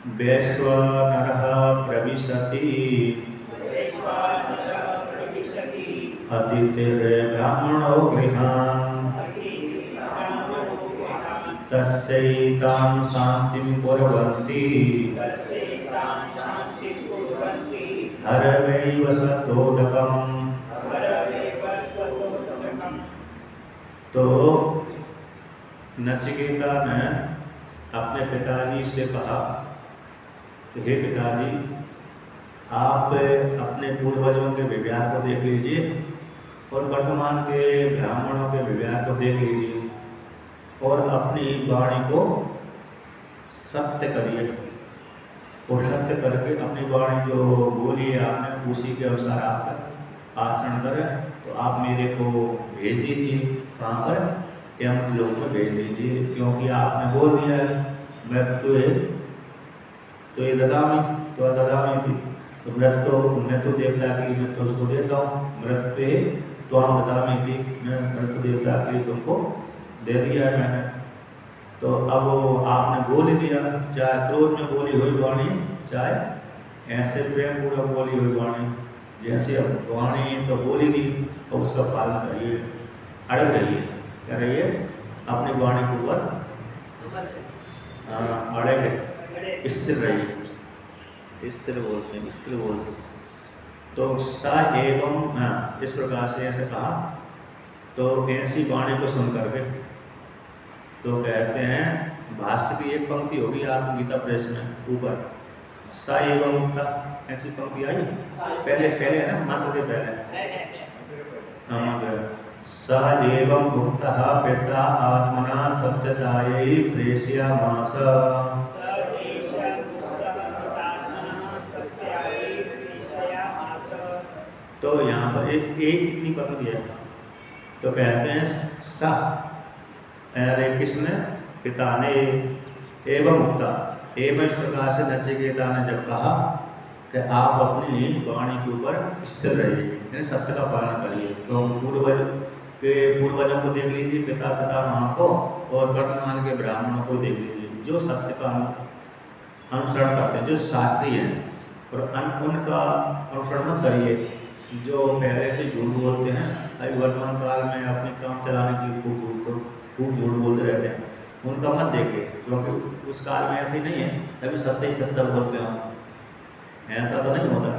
वैश्वानरः प्रविशति अतिथिर्ब्राह्मणो गृहान् तस्यैतां शान्तिं कुर्वन्ति हरवैव सतोदकम्। तो नचिकेता ने अपने पिताजी से कहा कि हे पिताजी, आप अपने पूर्वजों के विवाह को देख लीजिए और वर्तमान के ब्राह्मणों के विवाह को देख लीजिए और अपनी वाणी को सत्य करिए और सत्य करके अपनी वाणी जो बोली है आपने उसी के अनुसार आप आचरण करें। तो आप मेरे को भेज दीजिए, कहाँ पर, कि हम लोगों को भेज दीजिए, क्योंकि आपने बोल दिया है मैं तो ये ददामी थी, तो मृत तो मैं तो देवता की मैं तो उसको देता हूँ, मृत पे तो हम ददामी थी, मैं मृत देवता की तुमको दे दिया है मैंने। तो अब आपने बोल दिया, चाहे क्रोध में बोली हुई वाणी, चाहे ऐसे प्रेम पूर्वक बोली हुई वाणी, जैसे अब वाणी तो बोली दी तो उसका पालन करिए, अड़ग रहिए, क्या रहिए, अपनी वाणी के ऊपर अड़ग स्थिर रहिए, स्थिर बोलते हैं, स्थिर बोलते। तो सा एवं इस प्रकार से ऐसे कहा। तो ऐसी वाणी को सुन करके तो कहते हैं, भाष्य की एक पंक्ति होगी आपकी गीता प्रेस में ऊपर, सा एवं मुक्ता, ऐसी पंक्ति आई पहले है ना, मंत्र के पहले स एवं मुक्तः पिता आत्मना सत्यतायै प्रेषयामास। तो यहाँ पर एक इतनी पंक्ति है, तो कहते हैं स, अरे किसने, पिता ने, एवं मुक्ता, एवं इस प्रकार से नचिकेता ने जब कहा कि आप अपनी वाणी के ऊपर स्थिर रहिए, यानी सत्य का पालन करिए। तो पूर्वजों को देख लीजिए, पिता माँ को, और वर्तमान के ब्राह्मणों को देख लीजिए, जो सत्य का अनुसरण करते हैं, जो शास्त्री हैं, और उनका अनुसरण मत करिए। जो पहले से झूठ बोलते हैं, अभी वर्तमान काल में अपने काम चलाने की खूब झूठ बोलते रहते हैं, उनका मत देखिए, क्योंकि उस काल में ऐसे नहीं है, सभी सत्य ही सत्य बोलते हैं, ऐसा तो नहीं होता।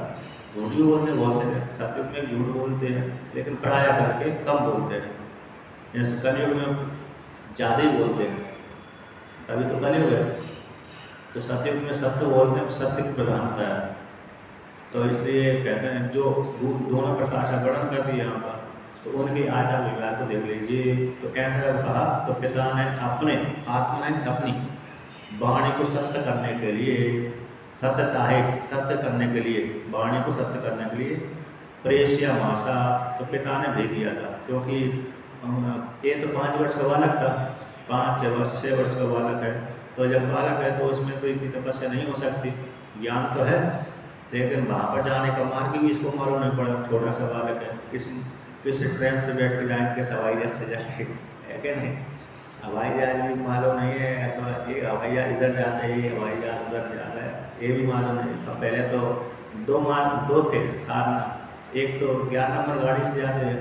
झूठ भी बोलते हैं बहुत से, सत्य में झूठ बोलते हैं लेकिन कड़ाया करके कम बोलते हैं। जैसे कलयुग में ज़्यादा ही बोलते हैं, तभी तो कलयुग है। तो सत्युग में सत्य बोलते हैं, सत्य की प्रधानता है। तो इसलिए कहते हैं जो दोनों प्रकार का वर्णन कर दिया यहाँ पर, तो उनके आचार व्यवहार को देख लीजिए। तो ऐसा जब कहा तो पिता ने अपने आत्मा ने अपनी वाणी को सत्य करने के लिए, सत्यता है सत्य करने के लिए, वाणी को सत्य करने के लिए प्रेषयामासा, तो पिता ने भेज दिया था। क्योंकि ये तो 5 वर्ष का बालक था, 5 वर्ष 6 वर्ष का बालक है, तो जब बालक है तो इसमें तो इतनी तपस्या नहीं हो सकती, ज्ञान तो है लेकिन वहाँ पर जाने का मार्ग भी इसको मालूम नहीं पड़ा, छोटा सा बालक है, किस ट्रेन से बैठ के जाएंगे, किस हवाई जहाज से जाएंगे, है क्या नहीं, हवाई जहाज भी मालूम नहीं है, तो ये हवाई जहाज इधर जाता है, ये हवाई जहाज उधर जाता है, ये भी मालूम नहीं। तो पहले तो दो थे साधना, एक तो 11 नंबर गाड़ी से जाते हैं,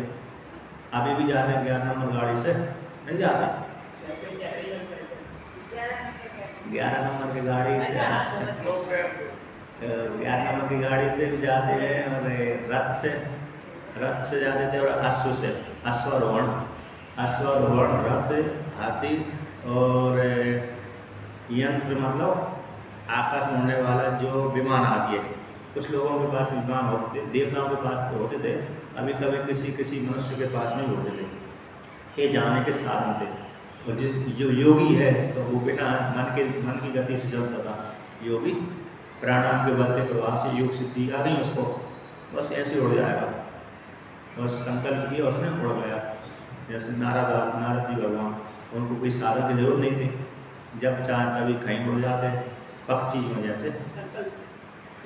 अभी भी जाते हैं 11 नंबर गाड़ी से, नहीं जाते, 11 नंबर की गाड़ी से 11 नंबर की गाड़ी से भी जाते हैं, और रथ से जाते थे, और अश्वारोहण रथ, हाथी, और यंत्र मतलब आकाश में उड़ने वाला जो विमान आदि है। कुछ लोगों के पास विमान होते थे, देवताओं के पास तो होते थे, अभी कभी किसी मनुष्य के पास नहीं होते थे, ये जाने के साधन थे। और जो योगी है तो वो बिना मन की गति से चलता था, योगी प्राणायाम के बल प्रभाव से योग सिद्धि आ गई उसको, बस ऐसे उड़ जाएगा, बस संकल्प किया उसने उड़ गया। जैसे नारद जी भगवान, उनको कोई साधन की जरूरत नहीं थी, जब चाहे तभी कहीं उड़ जाते, पक्षी में जैसे,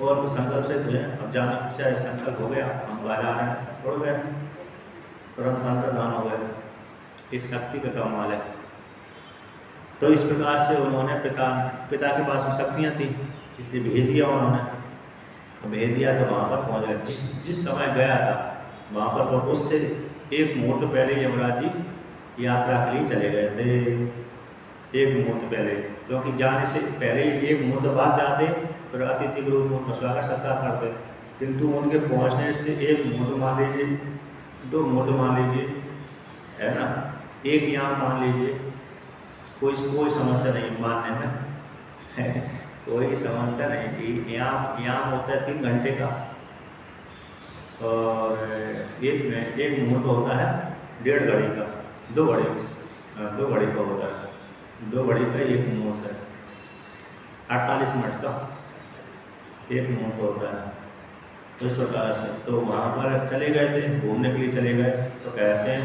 और संकल्प से थे, अब जाने से संकल्प हो गया, हम बाहर आ रहे हैं, उड़ गए, तुरंत अंतर्धान हो गए। इस शक्ति का कमाल है। तो इस प्रकार से उन्होंने पिता के पास में शक्तियाँ थी, इसलिए भेज दिया उन्होंने। तो भेज दिया तो वहाँ पर पहुँच गया, जिस समय गया था वहाँ पर, तो उससे एक मुहूर्त पहले यमराज जी यात्रा के लिए चले गए थे। एक मुहूर्त पहले, क्योंकि जाने से पहले एक मुहूर्त बाद जाते फिर अतिथि के रूप में स्वागत सत्कार करते, किंतु उनके पहुँचने से एक मुहूर्त मान लीजिए, 2 मुहूर्त मान लीजिए, है ना, एक याम मान लीजिए, कोई समस्या नहीं मानने में कोई समस्या नहीं थी। याम होता है 3 घंटे का, और एक मुहूर्त होता है 1.5 घड़ी का, 2 घड़ी का होता है, 2 घड़ी का एक मुहूर्त है, 48 मिनट का एक मुहूर्त होता है। तो इस प्रकार से तो वहाँ पर चले गए थे, घूमने के लिए चले गए। तो कहते हैं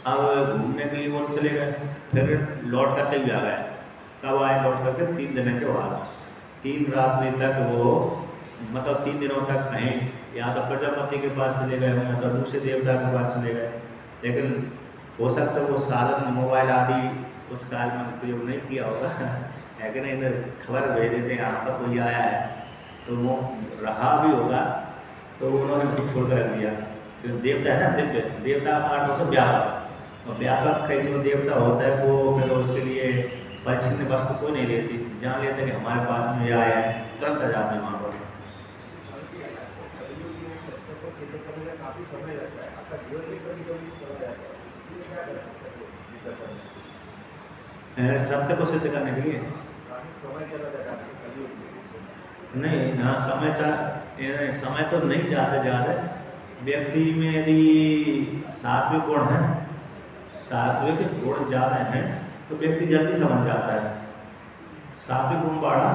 अब घूमने के लिए वो चले गए, फिर लौट करके भी आ गए। कब आए लौट करके? 3 दिन के बाद। 3 रात्रि तक वो, मतलब 3 दिनों तक कहीं या तो प्रजापति के पास चले गए या तो दूसरे देवता के पास चले गए, लेकिन हो सकता है वो साधन मोबाइल आदि उस काल में उपयोग नहीं किया होगा है कि नहीं, खबर भेज देते हैं यहाँ पर कोई आया है, तो वो रहा भी होगा तो उन्होंने भी छोड़ कर दिया। जो देवता है ना, दिव्य देवता का पाठ होता है व्यापक, और व्यापक का जो देवता होता है वो फिर उसके लिए परिचिन वस्तु कोई नहीं लेती, जान लेते कि हमारे पास में आया है, तुरंत आ जाते हैं वहाँ पर। काफी समय लगता है, आपका जीवन भी कभी चला जाता है, सत्य को सिद्ध करने के लिए काफी समय चला जाता है। नहीं, हाँ समय तो नहीं जाते ज़्यादा। व्यक्ति में यदि सात्विक गुण है, सात्विक गुण ज़्यादा हैं तो व्यक्ति जल्दी समझ जाता है। सात्विक गुण बढ़ा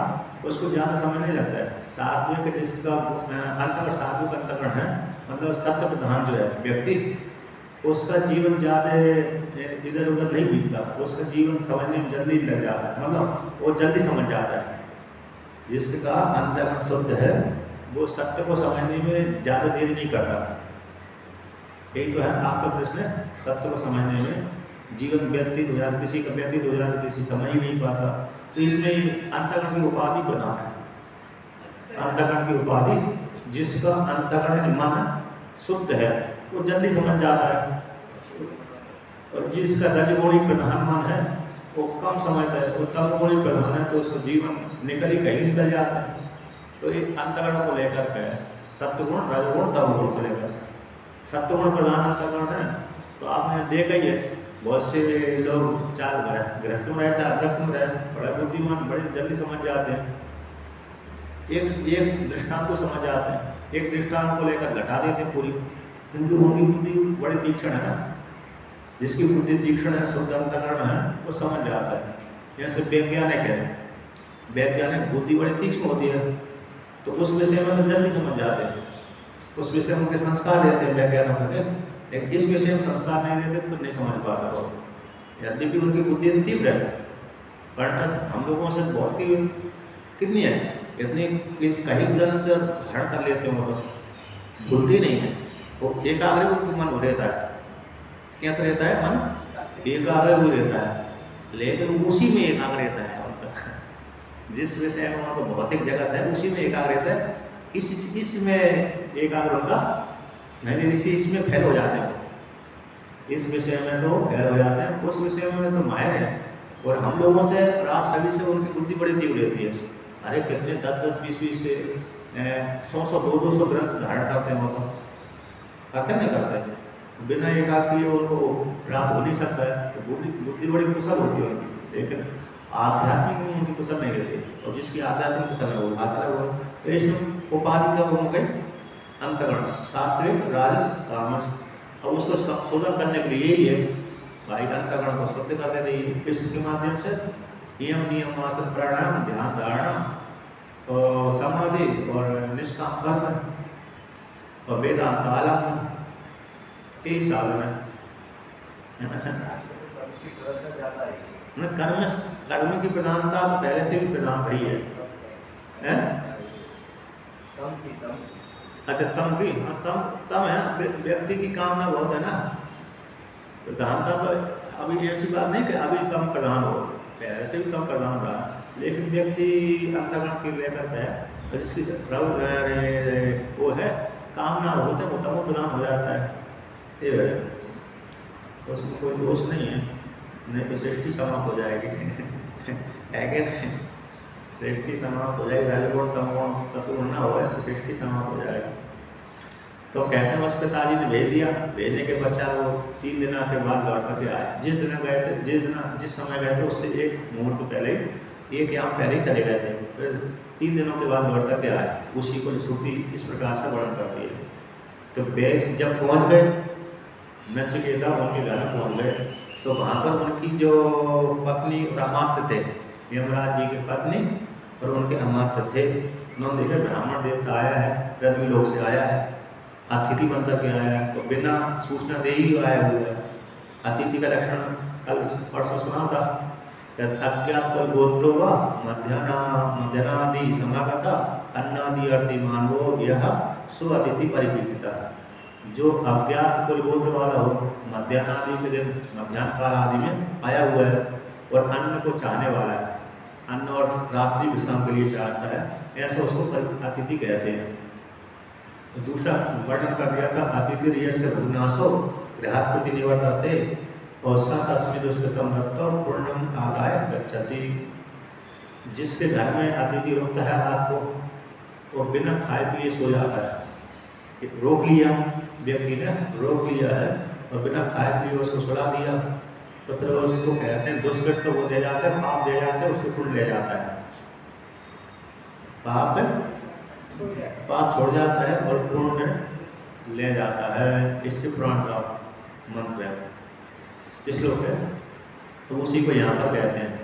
उसको ज़्यादा समय नहीं लगता है। सात्विक जिसका अंतकरण, सात्विक अंतकरण है, मतलब सत्य प्रधान जो है व्यक्ति, उसका जीवन ज़्यादा इधर उधर नहीं बीतता, उसका जीवन समझने में जल्दी लग जाता है, मतलब वो जल्दी समझ जाता है। जिसका अंतकरण शुद्ध है वो सत्य को समझने में ज़्यादा देरी नहीं करता। यही तो है आपका प्रश्न, सत्य को समझने में जीवन व्यतीत हो जाता, किसी का व्यतीत हो जाता, किसी समझ ही नहीं पाता। तो इसमें अंतकरण की उपाधि प्रधान है। अंतकरण की उपाधि, जिसका अंतकरण मन शुद्ध है वो जल्दी समझ जाता है, और जिसका रजगुणी प्रधान मन है वो कम समझता है, वो तमगुणी प्रधान है तो उसको जीवन कहीं निकल जाता है। तो ये अंतकरण को लेकर के सत्वगुण, रजगुण, तमगुण को लेकर, सत्वगुण प्रधान अंतकरण है। तो आपने देखा ही है, बहुत से लोग चाहे गृहस्थ में रहे चाहे अग्रस्त में रहे, बड़े बुद्धिमान, बड़े जल्दी समझ जाते हैं, एक दृष्टांत को समझ जाते हैं, एक दृष्टांत को लेकर घटा देते हैं पूरी, किंतु उनकी बुद्धि बड़ी तीक्ष्ण है ना। जिसकी बुद्धि तीक्ष्ण है, शुद्ध अंतकरण है, वो समझ जाता है। जैसे वैज्ञानिक है, वैज्ञानिक बुद्धि बड़ी तीक्ष्ण होती है, तो उस विषय में तो जल्दी समझ जाते हैं, उस विषय में उनके संस्कार देते हैं वैज्ञानिकों के, लेकिन इस विषय में संस्कार नहीं देते तो नहीं समझ पाता वो, यद्यपि उनकी बुद्धि तीव्र है। कंठस्थ हम लोगों से बहुत ही कितनी है, इतनी कहीं ग्रंथ धारण कर लेते हो, तो बुद्धि नहीं है, वो एकाग्र बुद्धि मन हो रहता है। कैसा रहता है मन? एकाग्र हो रहता है, लेकिन उसी में एकाग्र रहता है उनका, जिस विषय में उनका भौतिक जगत है उसी में एकाग्र रहता है, इसमें एकाग्र होगा नहीं, इसमें फेल हो जाते हैं, इस विषय में तो फेल हो जाते हैं, उस विषय में तो माहिर है। और हम लोगों से और आप सभी से उनकी बुद्धि बड़ी तीव्र रहती है। अरे कितने 10-10, 20-20 से 100-100, 200 ग्रंथ धारण करते हैं, वो तो करते नहीं करते, बिना एकाग्र किए उनको प्राप्त हो नहीं सकता है। तो बुद्धि बड़ी कुशल होती है उनकी, लेकिन आध्यात्मिक में उनकी कुशल नहीं रहती, और जिसकी आध्यात्मिक कुशल है वो आता है वो। तो इसमें उपाधि का वो गई अंतगण, सात्विक, राजस, तामस, और उसको शोधन करने के लिए यही है भाई, अंतगण को शुद्ध कर देते हैं इसके माध्यम से, नियम आसन प्राणायाम, ध्यान धारणा और समाधि और निष्काम कर्म और वेदांत आलम, यही साधन है। कर्म की प्रधानता तो पहले से भी प्रधान रही है, अच्छा तम भी, हाँ तम है, व्यक्ति की कामना बहुत है ना, प्रधानता तो अभी ऐसी बात नहीं कि अभी तम प्रधान हो, पहले से भी तम प्रधान रहा। लेकिन व्यक्ति अंतःकरण की लेकर के तो जिसकी वो है कामना होते वो तमो प्रधान हो जाता है, ये है। तो उसमें कोई दोष नहीं है, नहीं तो सृष्टि समाप्त हो जाएगी है कि नहीं? सृष्टि समाप्त हो जाएगी, रजोगुण तमोगुण सतुगुण ना हो तो सृष्टि समाप्त हो जाएगी। तो कहते हैं उस पिताजी ने भेज दिया, भेजने के पश्चात वो 3 दिन के बाद लौट करके आए। जिस दिन गए थे, जिस समय गए थे उससे एक मुहूर्त पहले, एक याम पहले ही चले गए थे, फिर 3 दिनों के बाद लौट करके आए। उसी को श्रुति इस प्रकार से वर्णन करती है। तो वे जब पहुंच गए नचिकेता उनके घर में पहुंच गए, तो वहाँ पर उनकी जो पत्नी और अमात्य थे, यमराज जी की पत्नी और उनके अमात्य थे, उन्होंने देखा ब्राह्मण देवता आया है, पृथ्वी लोक से आया है, अतिथि बनकर के आया है, तो बिना सूचना दे ही आया हुआ है। अतिथि का लक्षण कल परसों सुना था, अज्ञात पर गोत्रो व मध्यानादि समागता अन्नादि अर्थी मानवो यह सो अतिथि परिकीर्तिता। जो अज्ञात कुल गोत्र वाला हो, मध्यानादि के दिन मध्याह्न काल आदि में आया हुआ है और अन्न को चाहने वाला है, अन्न और रात्रि विश्राम के लिए चाहता है, ऐसा उसको अतिथि कहते हैं। दूसरा वर्णन कर दिया था, अतिथि यस्य भुनासो गृहात् प्रति निवर्तते और स तस्मै दुष्कृतम दत्तम पूर्णम आदाय गच्छति। जिसके घर में अतिथि रुकता है रात को और बिना खाए पिए सो जाता है, रोक लिया व्यक्ति ने, रोक लिया है और बिना खाए पिए उसको सुला दिया, तो फिर उसको कहते हैं दुष्कृत, तो वो दे जाते हैं, पाप दे जाते हैं, उसको पुण्य ले जाता है, पाप छोड़ जाता है और पुण्य ले जाता है। इससे पुराण का मंत्र है, इस लोग है, तो उसी को यहाँ पर कहते हैं।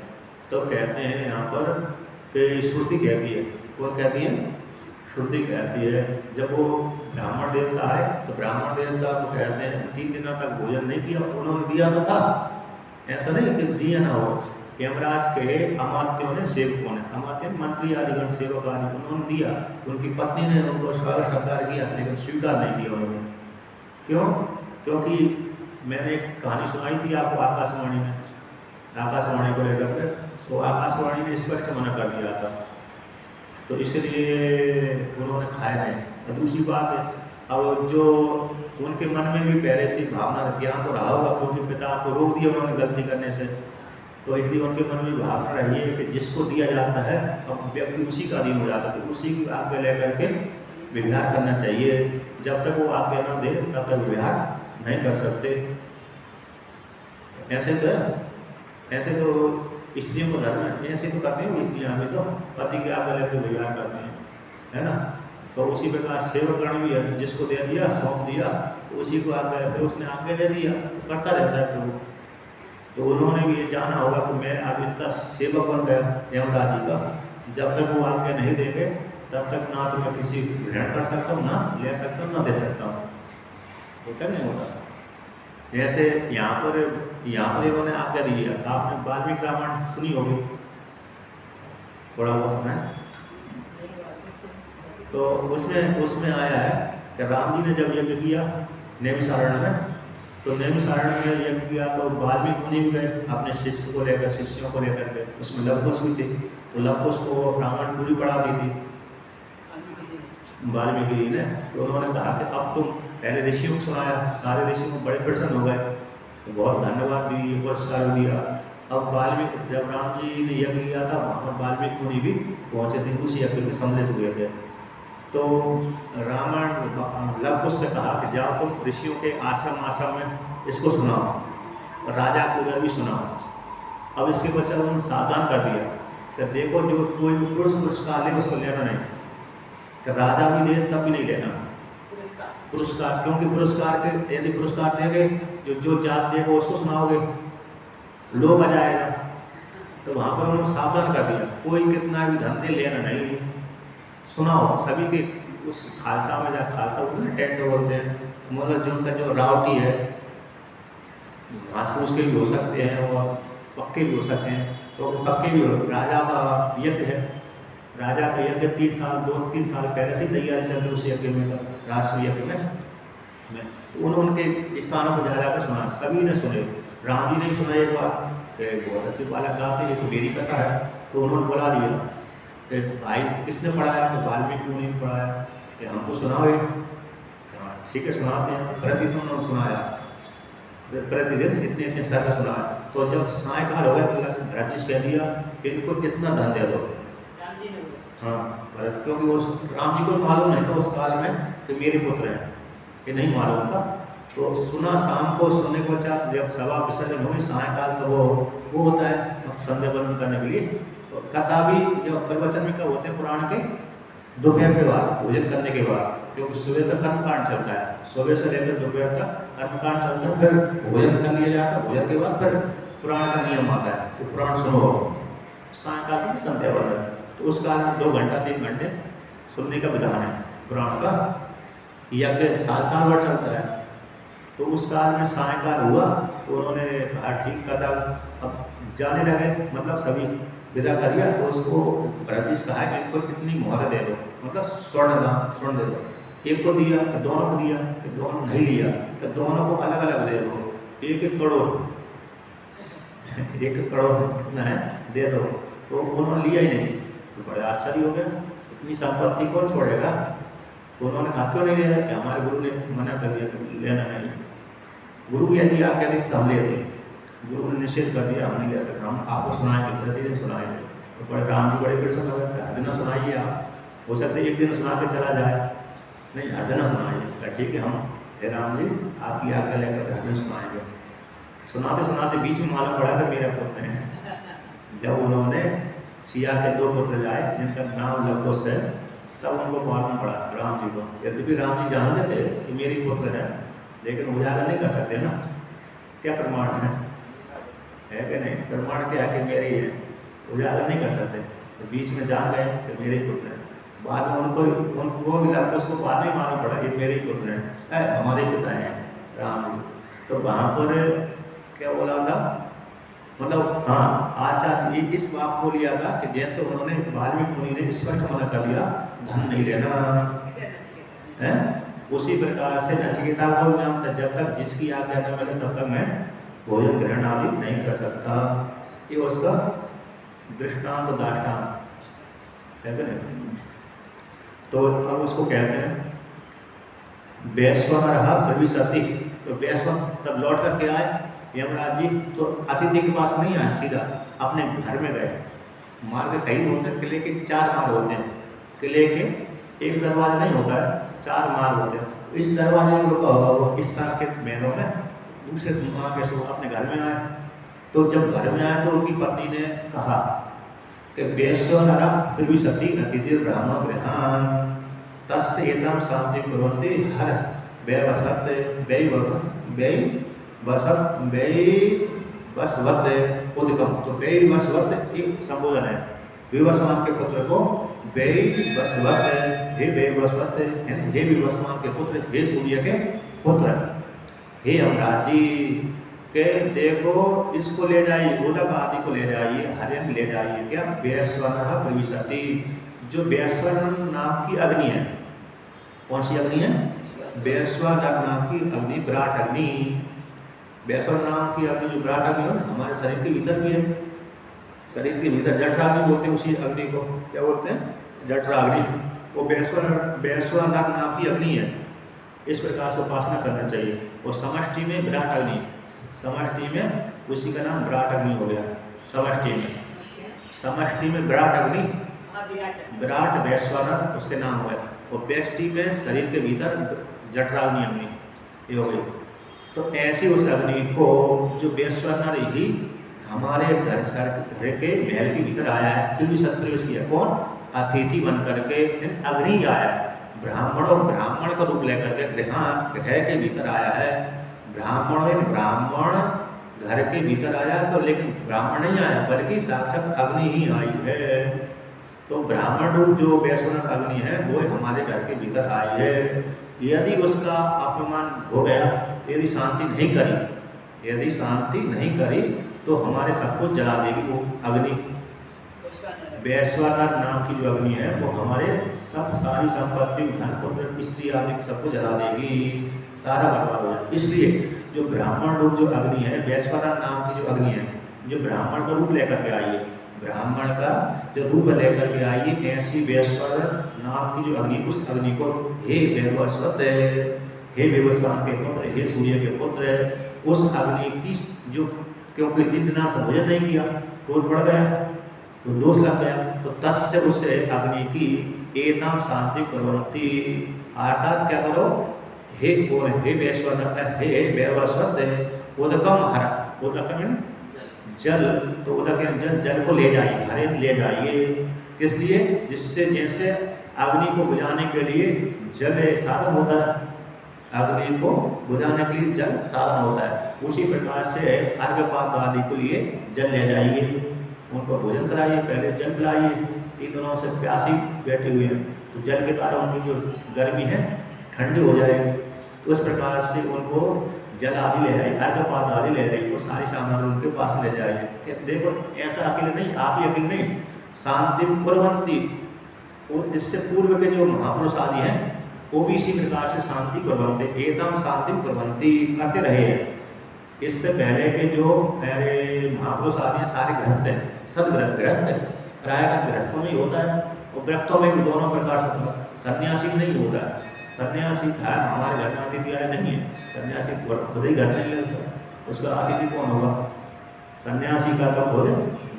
तो कहते हैं यहाँ पर कि श्रुति कहती है, कौन कहती है? श्रुति कहती है। जब वो ब्राह्मण देवता आए तो ब्राह्मण देवता को कहते हैं 3 दिनों तक भोजन नहीं किया, उन्होंने दिया तो था, ऐसा नहीं कि दिया ना हो। यमराज के अमात्यों ने, सेवकों ने, अमात्य मंत्री आदिगण सेवक आदि, उन्होंने दिया, उनकी पत्नी ने उनको स्वागत सत्कार किया, लेकिन स्वीकार नहीं किया उन्होंने। क्यों? क्योंकि मैंने एक कहानी सुनाई थी आपको आकाशवाणी में, आकाशवाणी को लेकर के, तो आकाशवाणी ने स्पष्ट मना कर दिया था, तो इसलिए उन्होंने खाया नहीं। और दूसरी बात है, अब जो उनके मन में भी पहले से भावना ज्ञान तो रहा होगा, क्योंकि पिता को रोक दिया उन्होंने गलती करने से, तो इसलिए उनके मन में भावना रही है कि जिसको दिया जाता है अब व्यक्ति उसी का अधीन हो जाता है, तो उसी की आज्ञा लेकर के विवाह करना चाहिए। जब तक वो आज्ञा न दे तब तक विवाह नहीं कर सकते। ऐसे तो स्त्रियों को धर्म ऐसे तो करते हैं, स्त्रियाँ भी तो पति की आज्ञा लेकर विवाह करते हैं, है ना। तो उसी प्रकार सेवकगण भी है, जिसको दे दिया, सौंप दिया, तो उसी को आज्ञा, फिर उसने आज्ञा दे दिया तो करता रहता है प्रभु। तो उन्होंने भी ये जाना होगा कि मैं अब इनका सेवक बन गया यमराज जी का, जब तक वो आज्ञा नहीं देंगे तब तक ना तो मैं किसी ग्रहण कर सकता हूँ, ना ले सकता हूँ, ना दे सकता हूँ। होता नहीं होता। जैसे यहाँ पर इन्होंने आज्ञा दी है, आपने वाल्मीकि रामायण सुनी होगी, थोड़ा बहुत समय, तो उसमें आया है कि राम जी ने जब यज्ञ किया नैमिषारण्य में, तो नैमिषारण्य में यज्ञ किया तो वाल्मीकि मुनि भी गए अपने शिष्यों को लेकर के, उसमें लवकुश भी थे, तो लवकुश को ब्राह्मण पूरी पढ़ा दी थी वाल्मीकि जी ने। तो उन्होंने कहा कि अब तुम, पहले ऋषियों को सुनाया, सारे ऋषियों को बड़े प्रसन्न हो गए, तो बहुत धन्यवाद दिए, पुरस्कार दिया। अब वाल्मीकि, जब राम जी ने यज्ञ किया था वहाँ पर वाल्मीकि मुनि भी पहुँचे थे, उसी यज्ञ में सम्मिलित हुए थे। तो रावण लवकुश से कहा कि जाओ तुम ऋषियों के आश्रम में इसको सुनाओ, राजा को उधर भी सुनाओ। अब इसके बच्चे उन्होंने सावधान कर दिया कि देखो जो कोई पुरस्कार ले उसको लेना नहीं, कि राजा भी दे तब भी नहीं लेना पुरस्कार, क्योंकि पुरस्कार के यदि पुरस्कार देंगे जो जात देगा उसको सुनाओगे, लोभ आ जाएगा। तो वहाँ पर उन्होंने सावधान कर दिया, कोई कितना भी धन दे लेना नहीं, सुनाओ सभी के। उस खालसा में जा, खालसा उतने टेंट बोलते हैं, मतलब जो उनका जो रावटी है, घास फूस के भी हो सकते हैं और पक्के भी हो सकते हैं, तो पक्के भी हो। राजा का यज्ञ है, राजा का यज्ञ 2-3 साल पहले से तैयारी चल रही उस यज्ञ में, राष्ट्रीय यज्ञ में उनके स्थानों पर जा जाकर सुना, सभी ने सुने। राम जी ने सुना एक बार कि बहुत अच्छी बालक गाते, ये तो मेरी कथा है। तो उन्होंने बुला लिया कि भाई किसने पढ़ाया? तो वाल्मीकि मुनि ने पढ़ाया कि हमको सुनाओ ये। ठीक है, सुनाते हैं। प्रतिदिन उन्होंने सुनाया, प्रतिदिन इतने इतने साल का सुनाया। तो जब सायकाल हो गया तो भरत जी कह दिया कि इनको कितना धन दे दो। हाँ, भरत, क्योंकि उस राम जी को मालूम नहीं था उस काल में कि मेरे पुत्र हैं, ये नहीं मालूम था। तो सुना, शाम को सोने को पश्चात जब सभा विसर्जन हुई, सायकाल तो वो होता है संध्या बंदन करने के लिए। तो कथा भी जब प्रवचन में क्या होते हैं पुराण के, दोपहर के बाद भोजन करने के बाद, क्योंकि सुबह तक कर्मकांड चलता है, सुबह से लेकर दोपहर तक कर्मकांड चलता है, फिर भोजन कर लिया जाता है, भोजन के बाद फिर पुराण का नियम आता है कि पुराण सुनो। सायकाल की संध्या बंदन, तो उस काल में 2 घंटा 3 घंटे सुनने का विधान है पुराण का। यज्ञ साल भर चलता है। तो उस काल में सायकाल हुआ तो उन्होंने कहा ठीक कथा, अब जाने लगे, मतलब सभी विदा कर दिया। तो उसको भरत जी से कहा कि इनको कितनी मोहर दे दो, मतलब स्वर्ण दे दो। एक को दिया तो दोनों को दिया, तो दोनों नहीं लिया तो दोनों को अलग अलग दे दो, 1-1 करोड़ 1 करोड़ कितना है दे दो। तो उन्होंने लिया ही नहीं। तो बड़े आश्चर्य हो गया, इतनी संपत्ति कौन छोड़ेगा? तो उन्होंने कहा क्यों नहीं ले रहे? कि हमारे गुरु ने मना कर दिया कि लेना नहीं। गुरु यदि आप कहते तो हम लेते, गुरु ने निषेध कर दिया, हम नहीं ले सकते, हम आपको सुनाएंगे, प्रतिदिन सुनाएंगे। तो बड़े राम जी बड़े प्रसन्न हो गए, हर दिन सुनाइए आप, हो सकता है एक दिन सुना के चला जाए, नहीं हर दिन सुनाइए। ठीक है, हम हे राम जी आपकी आज्ञा लेकर हर दिन सुनाएंगे। सुनाते सुनाते बीच में मालूम पड़ा कि मेरा पुत्र है। जब उन्होंने सिया के 2 पुत्र जाए जिनका नाम लवकुश है, तब उनको मालूम पड़ा राम जी को। यद्यपि राम जी जानते थे कि मेरी पुत्र है, लेकिन उजागर नहीं कर सकते ना, क्या प्रमाण है कि नहीं? प्रमाण क्या है कि मेरी है, उजागर नहीं कर सकते। तो बीच में जान गए कि मेरे पुत्र है। बाद में उनको लवकुश को बाद में मालूम पड़ा ये मेरे पुत्र है, हमारे पिता हैं राम जी। तो वहाँ पर क्या बोला था, मतलब हाँ, आचार्य ये इस बात को लिया था कि जैसे उन्होंने वाल्मीकि मुनि ने स्पष्ट मना कर दिया धन नहीं लेना है, उसी प्रकार से नचिकेता को नियम था, जब तक जिसकी आज्ञा न मिले तब तक मैं भोजन ग्रहण आदि नहीं कर सकता। ये उसका दृष्टांत दाष्टांत है ना। तो अब उसको कहते हैं वैश्वानरः प्रविशति। तो वैश्व तब लौट कर के आए यमराज जी, तो अतिथि के पास नहीं आए, सीधा अपने घर में गए। मार्ग कई होते हैं, किले के 4 मार्ग होते हैं, किले के एक दरवाजा नहीं होता है, 4 मार्ग होते हैं। इस दरवाजे में रुका होगा वो इस तरह के महलों में, दूसरे वहाँ के सब अपने घर में आए। तो जब घर में आए तो उनकी पत्नी ने कहा कि वैश्वानरः प्रविशति अतिथि ब्राह्मण गृहान तस्य एतम शांति कुर्वन्ति हर वसवत उदिकम। तो वसवत एक संबोधन है, विवस्वान के पुत्र को वसवत, हे वसवत, हे विवस्वान के पुत्र, हे सूर्य के पुत्र, हे यमराज जी के देखो इसको ले जाइए, उदक आदि को ले जाइए, हरियन ले जाइए। क्या वैश्वानरः प्रविशति, जो वैश्वानर नाम की अग्नि है, कौन सी अग्नि है? वैश्वानर नाम की अग्नि, विराट अग्नि। वैश्वानर नाम की अग्नि जो विराट अग्नि है हमारे शरीर के भीतर भी है, शरीर के भीतर जठराग्नि बोलते हैं उसी अग्नि को, क्या बोलते हैं? जठराग्नि। वो वैश्वानर नाम की अग्नि है। इस प्रकार से उपासना करना चाहिए। और समष्टि में विराट अग्नि, समष्टि में उसी का नाम विराट अग्नि हो गया। समष्टि में विराट अग्नि, विराट वैश्वानर उसके नाम हो गया। और व्यष्टि में शरीर के भीतर जठराग्नि अग्नि, ये हो गई। तो ऐसी उस अग्नि को जो वैश्वानर ही हमारे घर के महल के भीतर आया है, फिर भी सत्प्रवेश किया। कौन? अतिथि बन करके अग्नि आया, ब्राह्मण और ब्राह्मण का रूप लेकर के गृह के भीतर आया है। ब्राह्मण घर के भीतर आया, तो लेकिन ब्राह्मण नहीं आया बल्कि साक्षात अग्नि ही आई है। तो ब्राह्मण रूप जो वैश्वानर अग्नि है वो हमारे घर के भीतर आई है। यदि उसका अपमान हो गया, यदि शांति नहीं करी तो हमारे सब कुछ जला देगी वो अग्नि। वैश्वानर नाम की जो अग्नि है वो हमारे सारी संपत्ति, धन पुत्र, स्त्री आदि सबको जला देगी, सारा बर्बाद हो जाएगा। इसलिए जो ब्राह्मण रूप जो अग्नि है, वैश्वानर नाम की जो अग्नि है, जो ब्राह्मण का रूप लेकर के आई है, ब्राह्मण का जो रूप लेकर के आई है, ऐसी वैश्वर नाम की जो अग्नि, उस अग्नि को हे वैवस्वत, हे वैवस्वान के पुत्र, हे सूर्य के पुत्र, उस अग्नि की जो, क्योंकि दिन दिना से भोजन नहीं किया, क्रोध बढ़ गया, तो दोष लग गया, तो तस्य उस अग्नि की एताम शांति कुर्वन्ति, अर्थात क्या करो, हे वैश्वर, हे वैवस्वत उदकम हर, उदकम जल, तो उदक जल को ले जाइए, हरे ले जाइए, किस लिए, जिससे जैसे अग्नि को बुझाने के लिए जल साधन होता है, अग्नि को बुझाने के लिए जल साधन होता है, उसी प्रकार से अर्घपात आदि के लिए जल ले जाइए, उनको भोजन कराइए, पहले जल पिलाइए, 3 दिनों से प्यासी बैठे हुए हैं, तो जल के द्वारा उनकी जो गर्मी है ठंडी हो जाएगी, तो उस प्रकार से उनको जल आदि ले जाइए, अर्घपात आदि ले जाइए, वो सारी सामग्री उनके पास ले जाइए। देखो ऐसा अकेले नहीं, आप ही अकेले नहीं, शांति कुर्वन्ति, और इससे पूर्व के जो महापुरुष आदि हैं वो भी इसी प्रकार से शांति कुर्वन्ति, एकदम शांति कुर्वन्ति करते रहे हैं। इससे पहले के जो मेरे महापुरुष आदि हैं सारे गृहस्थ हैं, सब गृहस्थ हैं, प्रायः गृहस्थों में ही होता है, और व्रतों में भी दोनों प्रकार से होता है, सन्यासी में नहीं होता है। सन्यासी था हमारे घर में अतिथि आए नहीं है, सन्यासी खुद ही घर नहीं है, उसका अतिथि कौन होगा, सन्यासी का तो खुद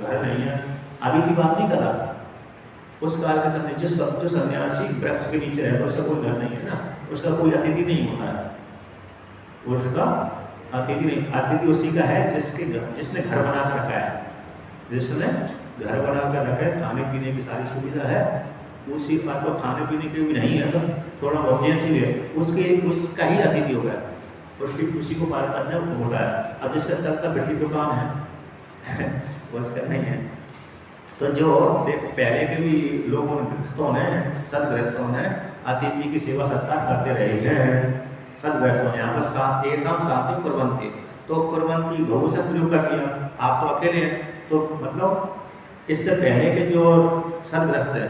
घर नहीं है। अभी की बात नहीं कर रहा, उस काल के समय जो सन्यासी वृक्ष के नीचे है उसका कोई घर नहीं है ना, उसका कोई अतिथि नहीं होता है, उसका अतिथि नहीं, अतिथि उसी का है जिसने घर बना कर रखा है, जिसने घर बना कर रखा है, खाने पीने की सारी सुविधा है, उसी बात को खाने पीने के भी नहीं है तो थोड़ा बहुत जैसी है उसका ही अतिथि होगा, उसकी खुशी को पार करना होता है। अब जिसका चलता बिल्डिंग तो काम है उसका नहीं है। तो जो देखो पहले के भी लोगों ने गृहस्थों ने सदगृहस्थों ने अतिथि की सेवा सत्कार करते रहे हैं, सदगृहस्थों ने यहाँ पर एकदम शांति कुर्वन्ति, तो कुर्वन्ति बहुवचन प्रयोग कर दिया, आप तो अकेले हैं, तो मतलब इससे पहले के जो सदगृहस्थ है,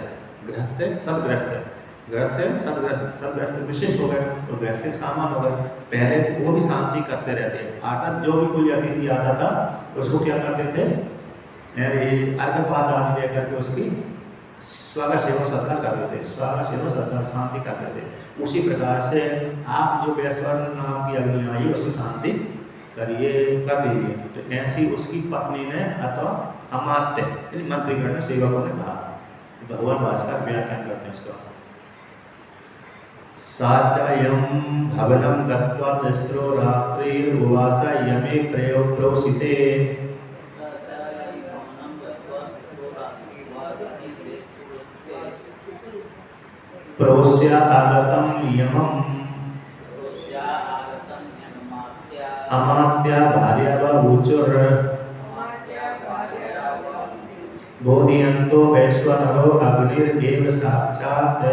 सदगृहस्थ विशिष्ट हो गए, तो गृहस्थ सामान हो गए, पहले से वो भी शांति करते रहते हैं, अर्थात जो भी कोई अतिथि आता था उसको क्या करते थे, अर्घपात आदि दे करके उसकी स्वागत सेवा सत्कार करते थे, स्वागत सेवा सत्कार शांति करते थे। उसी प्रकार से आप जो वैश्वर नाम की अग्नि आई उसकी शांति करिए, कर दीजिए। तो ऐसी उसकी पत्नी ने अथवा अमात्य यानी मंत्रीगण ने सेवकों ने कहा, भगवान भास्कर व्याख्यान करते हैं इसका। साचयम भवनम गत्वा तिस्रो रात्रिर्वास यमे प्रोसिते प्रोस्या आगतम यमम अमात्या भार्या वचुर बोधियन्तो वैश्वनरो अग्निर्देव साक्षात्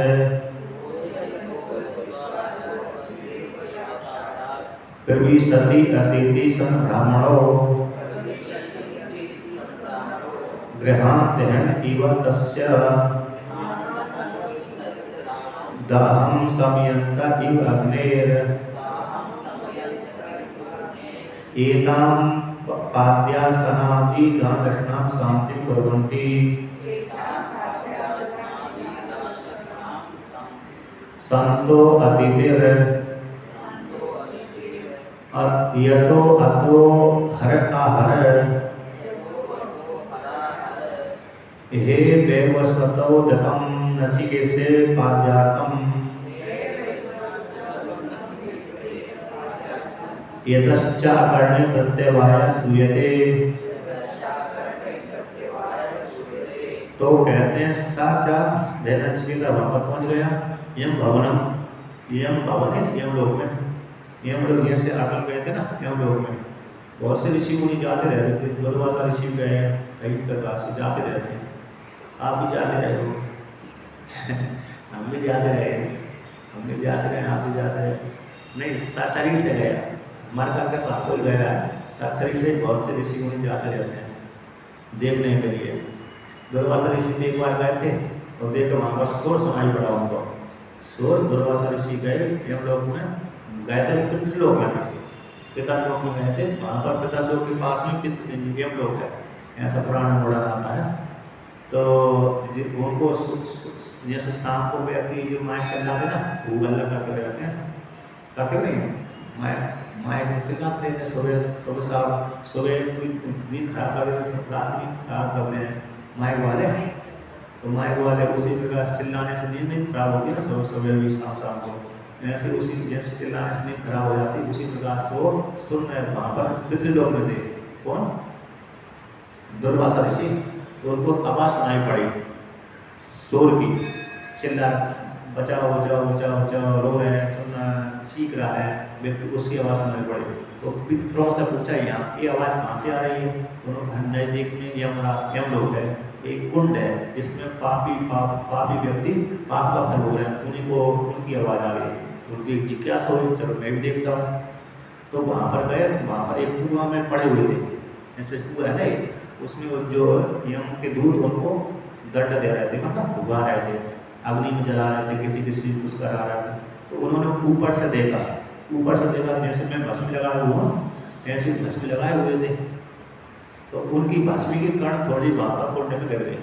प्रविशति अतिथि सन ब्राह्मणो गृहान्तेन इव तस्य दाहं समयन्त इव अग्नेर् एतां पाद्यासनादि दानदक्षिणां शान्तिं कुर्वन्ति संतो अतिथिर् यतो अतो हर आहर हे वैवस्वतो दत्तं नचिकेते पाद्यार्थं यतश्च अकर्णे प्रत्यवाय सूयते। तो कहते हैं साचा नचिकेता वहां पर पहुंच गया, यम भवन है यम लोक में, यम लोग यहाँ से आकर गए थे ना यम लोक में, बहुत से ऋषि मुनि जाते रहते थे, दुर्वासा ऋषि गए कई प्रकार से जाते रहते हैं, आप भी जाते रहे हो हम भी जाते रहे, आप भी जाते रहे, नहीं शरीर से गया, मर करके तो आपको ही गया, शरीर से बहुत से ऋषि मुनि जाते रहते हैं देखने के लिए। दुर्वासा ऋषि एक बार गए थे और देख वहाँ पर शोर सुनाई पड़ा उनको, शोर दुर्वासा ऋषि गए यम लोक में, गए थे पितृलोक में, पितरलोक में गए थे, वहाँ पर पितरलोक के पास में यमलोक है, ऐसा पुराना मोड़ा आता है। तो उनको जैसे शाम को व्यक्ति जो माइक चलाते ना, वो गल्ला करते रहते हैं, करते नहीं माइक में चिल्लाते रहते हैं, सुबह शाम, सुबह कोई नींद खराब कर देते हैं, रात नींद खराब करते हैं माइक वाले। तो माइक वाले उसी प्रकार चिल्लाने से नींद नहीं खराब होती ना, सुबह सुबह भी शाम को, ऐसे उसी जैसे चिल्लाने से नींद खराब हो जाती, उसी प्रकार से वो सुन रहे वहाँ पर पितृलोक में थे। कौन? दुर्वासा ऋषि। तो उनको आवाज़ सुनाई पड़ी शोर की, चिल्ला, बचाओ बचाओ बचाओ बचाओ, रो रहे हैं, सुनना, चीख रहा है व्यक्ति, उसकी आवाज़ सुनाई पड़ी। तो पितरों से पूछा यहाँ ये आवाज़ कहाँ से आ रही है? उन्होंने नजदीक में यमलोक है, एक कुंड है जिसमें पापी व्यक्ति पाप का फल हो रहे हैं, उन्हीं को उनकी आवाज़ आ गई। उनकी जिज्ञासा हुई, चलो मैं भी देखता हूँ। तो वहाँ पर गए, वहाँ पर एक कुआं में पड़े हुए थे, ऐसे कुआं है ना, उसमें जो यम के दूत उनको दंड दे रहे थे, मतलब भुगा रहे थे, अग्नि में जला रहे थे, किसी कुछ करा रहे थे। तो उन्होंने ऊपर से देखा, जैसे मैं भस्मी लगाया हुआ ऐसे भस्मी लगाए हुए थे। तो उनकी भस्मी की कण थोड़ी वहाँ पर कुंड में गिर गई,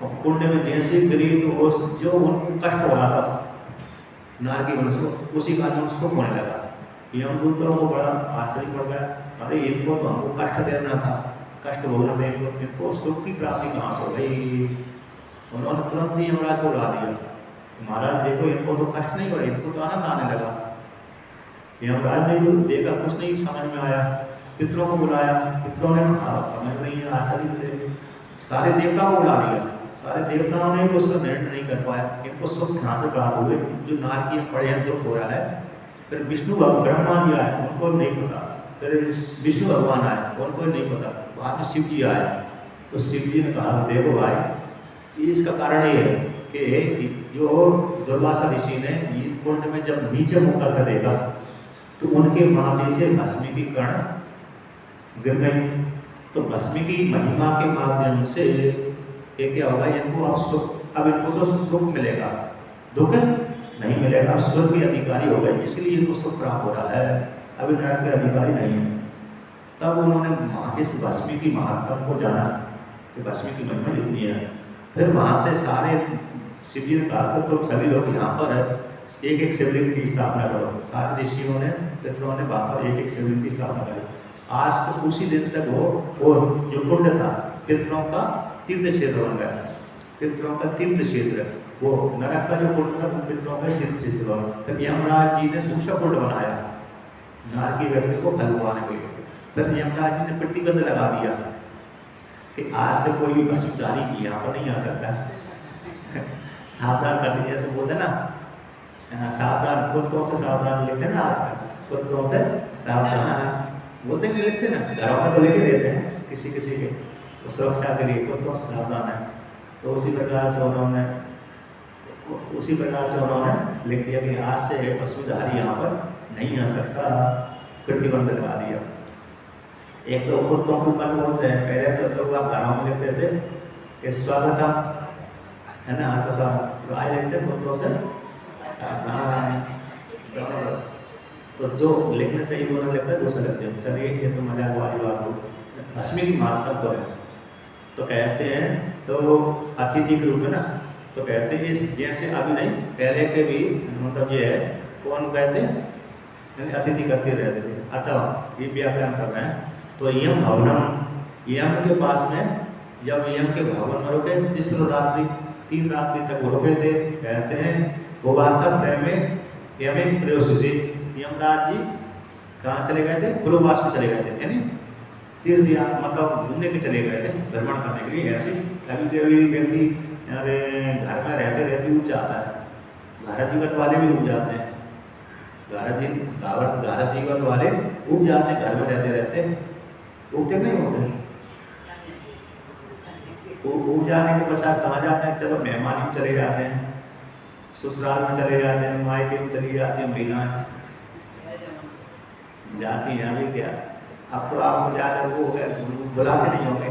और कुंड में जैसे गिरी तो जो उनको कष्ट हो रहा था नारकी मनुष्य, उसी का सुख होने लगा। यमदूतों को बड़ा आश्चर्य पड़ गया, अरे इनको तो हमको कष्ट देना था, कष्ट भोगना था, इनको सुख की प्राप्ति कहाँ से हो गई? उन्होंने तुरंत ही यमराज को बुला दिया, महाराज देखो इनको तो कष्ट नहीं हो रहा, इनको तो आनंद आने लगा। यमराज ने देखा, कुछ नहीं समझ में आया, पितरों को बुलाया, पितरों ने कहा समझ नहीं है, आश्चर्य, सारे देवताओं को बुला लिया, सारे देवताओं ने उसका निर्णय नहीं कर पाया, इनको सुख कहाँ से प्राप्त हुए, जो नारकी में पड़े हैं दुख हो रहा है। फिर विष्णु ब्रह्मा जी आए, उनको नहीं पता, फिर विष्णु भगवान आए, उनको नहीं पता, बाद में शिव जी आए। तो शिव जी ने कहा देखो भाई, इसका कारण ये है कि जो दुर्वासा ऋषि ने ये कुंड में जब नीचे मुँह कर देखा तो उनके माथे से भस्मी की कण गिर गई। तो भस्मी की महिमा के माध्यम से ये क्या होगा, इनको अब इनको तो सुख मिलेगा, दुख नहीं मिलेगा, स्वर्ग के अधिकारी हो गए, इसलिए इनको सुख प्राप्त हो रहा है, अभी नरक के अधिकारी नहीं है। तब उन्होंने इस भस्मी की महात्मा को जाना कि भस्मी की महिमा इतनी है। फिर वहाँ से सारे शिव जी ने कहा तो सभी लोग यहाँ पर एक एक शिवलिंग की स्थापना करो। सारे ऋषियों ने, पितरों ने वहाँ पर एक एक शिवलिंग की स्थापना करी। आज से उसी दिन से वो जो कुंड था पितरों का तीर्थ क्षेत्र बन गया, पितरों का तीर्थ क्षेत्र। वो नरक का जो कुंड था वो पितरों का तीर्थ क्षेत्र बना। फिर यमराज जी ने दूसरा कुंड बनाया नारकी व्यक्ति को हलवाने के लिए। फिर यमराज जी ने प्रतिबंध लगा दिया कि आज से कोई भी भस्मधारी यहाँ पर नहीं आ सकता। सावधान कर दीजिए, ऐसे बोलते ना, सावधान, कुत्तों से सावधान लिखते ना, आज कुत्तों से सावधान बोलते नहीं, लिखते ना, घरों में तो लिखे देते हैं किसी किसी के, तो सुरक्षा के लिए कुत्तों से सावधान है। तो उसी प्रकार से उन्होंने लिख दिया कि आज से भस्मधारी यहाँ पर नहीं आ सकता, प्रतिबंध लगा दिया। एक तो कुत्तों के ऊपर बोलते हैं, पहले तो आप घरों में लिखते थे कि स्वागतम है ना, आपका स्वागत, तो आज लिखते कुत्तों से सावधान। तो जो लिखना चाहिए वो ना लिखते, दूसरा लिखते हैं। चलिए ये तो मजाक वाली बात हो, भस्मी की मात्रा तो है। तो कहते हैं तो अतिथि के रूप में ना, तो कहते हैं इस जैसे अभी नहीं, पहले के भी मतलब ये है, कौन कहते हैं अतिथि करते रहते थे, अथवा ये व्याख्यान कर रहे हैं। तो यम भवनम, यम के पास में जब यम के भवन में रुके, तीसरी रात्रि 3 रात्रि तक वो रुके थे। कहते हैं गोवासा में यमे प्रयोसित, यमराज जी कहाँ चले गए थे, पुरोवास में चले गए थे, यानी तीर्थ या मतलब घूमने के चले गए थे, भ्रमण करने के लिए। ऐसे कभी कभी व्यक्ति अरे घर में रहते रहते उठ जाता है, भारत जीवन वाले भी उठ जाते हैं, भारत जीवन वाले उठ जाते हैं, घर में रहते रहते उठते नहीं होते। उठ जाने के पश्चात कहाँ जाते हैं, चलो मेहमान ही चले जाते हैं, ससुराल में चले जाते हैं, मायके में चली जाती हैं, महिलाएं जाती हैं। अभी क्या, अब तो आप ज़्यादा वो है, बुलाते नहीं होंगे,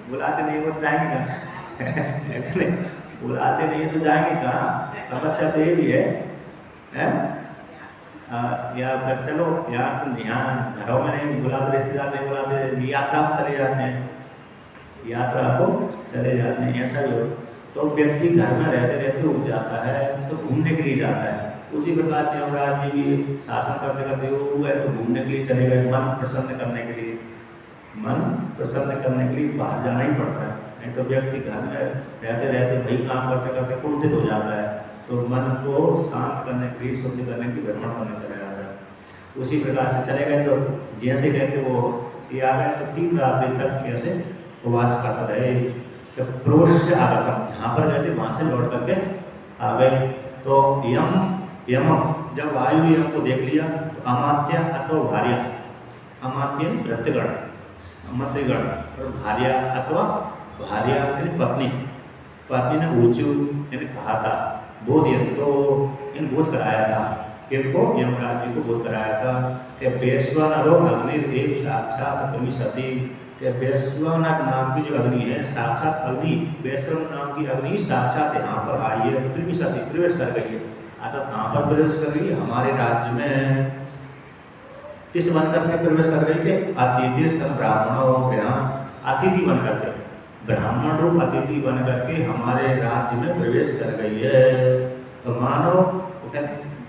बुलाते नहीं हो तो जाएंगे कहाँ बुलाते नहीं तो जाएंगे कहाँ, समस्या तो ये भी है, या फिर चलो यार तुम यहाँ घरों में नहीं बुलाते, रिश्तेदार नहीं बुलाते, यात्रा पर चले जाते हैं, यात्रा को चले जाते हैं, ऐसा ही हो। तो व्यक्ति घर में रहते रहते उठ जाता है तो घूमने के लिए जाता है। उसी प्रकार से यमराज जी भी शासन करते करते वो गए तो घूमने के लिए चले गए, मन प्रसन्न करने के लिए, मन प्रसन्न करने के लिए बाहर जाना ही पड़ता है। नहीं तो व्यक्ति घर में रहते रहते वही काम करते करते कुंठित हो जाता है, तो मन को शांत करने के लिए, शुद्ध करने की भ्रमण करने चला जाता है। उसी प्रकार से चले गए तो जैसे कहते वो ये आ गए तो 3 रात तक कैसे उपवास करता रहे। तो प्रोष से आगतम, जहाँ पर गए थे वहाँ से लौट करके आ गए। तो यम जब वायु यम को देख लिया तो अमात्य अथवा भार्या, अमात्य भृत्यगण, मंत्रीगण, और भार्या अथवा भार्या यानी पत्नी, पत्नी ने ऊंचू यानी कहा था, बोध तो इन बोध कराया था, किनको यमराज जी को बोध कराया था कि वैश्वानरो अग्निर्देव साक्षात प्रविशति, कि वैश्वानर नाम की जो अग्नि है साक्षात अग्नि, वैश्वानर नाम की अग्नि साक्षात यहाँ पर आई है, प्रविशति प्रवेश कर गई है। अर्थात कहाँ पर प्रवेश कर गई? हमारे राज्य में। किस बन करके प्रवेश कर गई के? अतिथि सब ब्राह्मणों के यहाँ अतिथि बन करके, ब्राह्मण रूप अतिथि बन करके हमारे राज्य में प्रवेश कर गई है। तो मानो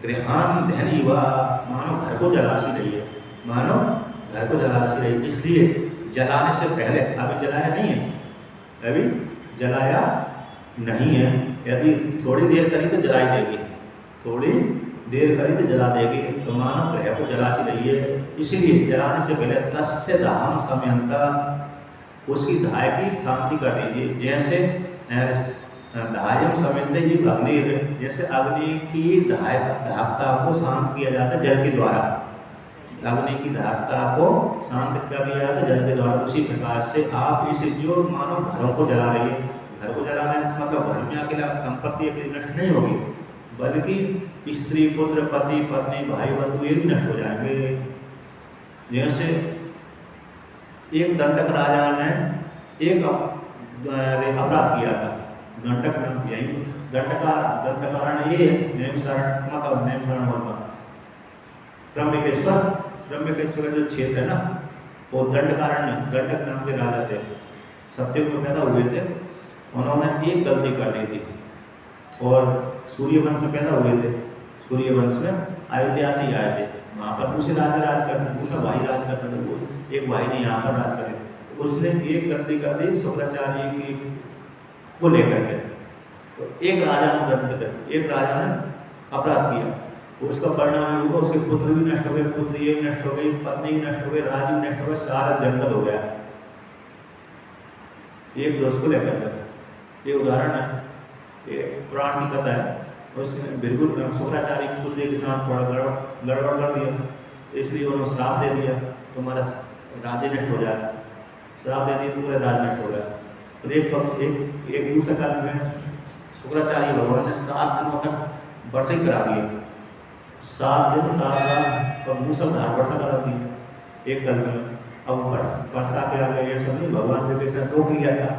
गृहान धनी हुआ, मानो घर को जलासी रही है, मानो घर को जलासी रही, इसलिए जलाने से पहले, अभी जलाया नहीं है, अभी जलाया नहीं है, यदि थोड़ी देर करी तो जलाई देगी, थोड़ी देर करी तो जला देगी, तो मानो ग्रह को जलासी रही है, इसीलिए जलाने से पहले तस्य दाहम समयंता, उसकी दाह की शांति कर दीजिए। जैसे दाहयम समयंते ही अग्नि, जैसे अग्नि की दाहकता को शांत किया जाता है जल के द्वारा, अग्नि की दाहकता को शांत कर दिया जाता है जल के द्वारा, उसी प्रकार से आप इस जो मानो घरों को जला रही है, घर को जलाने से मतलब घर में अकेला संपत्ति अपनी नष्ट नहीं होगी, बल्कि स्त्री पुत्र पति पत्नी भाई बंधु ये भी नष्ट हो जाएंगे। जैसे एक दंडक राजा ने एक अपराध किया था, दंडक नाम किया, दंडकारण ये नेमशरण मतलब नेमशरण होता, त्र्यंबकेश्वर जो क्षेत्र है ना, वो दंडकारण दंडक नाम के राजा थे, सत्ययुग में पैदा हुए थे। उन्होंने एक गलती कर दी थी और सूर्यवंश में पैदा हुए थे, सूर्यवंश में अयोध्या से आए थे, वहाँ पर दूसरे राजा राज करते, दूसरा भाई राज करता था, वो एक भाई ने यहाँ पर राज करे, उसने एक गलती कर दी शुक्राचार्य की को लेकर के। तो एक राजा ने गलती कर, एक राजा ने अपराध किया, उसका परिणाम हुआ उसके पुत्र भी नष्ट हो गए, पुत्री भी नष्ट हो गई, पत्नी भी नष्ट हो गई, राज्य भी नष्ट हो गया, सारा जंगल हो गया, एक दोस्त को लेकर। ये उदाहरण है, ये पुराण की कथा है। उसने बिल्कुल शुक्राचार्य की पुत्री के साथ थोड़ा गड़बड़ कर दिया, इसलिए उन्होंने श्राप दे दिया, तुम्हारा राज्य नष्ट हो जाएगा, श्राप दे दिया, पूरा राज्य नष्ट हो गया। तो एक पक्ष एक दूसरे काल में शुक्राचार्य भगवान ने 7 दिनों तक वर्षा करा दिए, 7 दिन 7 रात और मूसलाधार वर्षा करा दी एक कल में। अब वर्षा के आगे ये सब नहीं, भगवान श्री कृष्ण ने रोक लिया था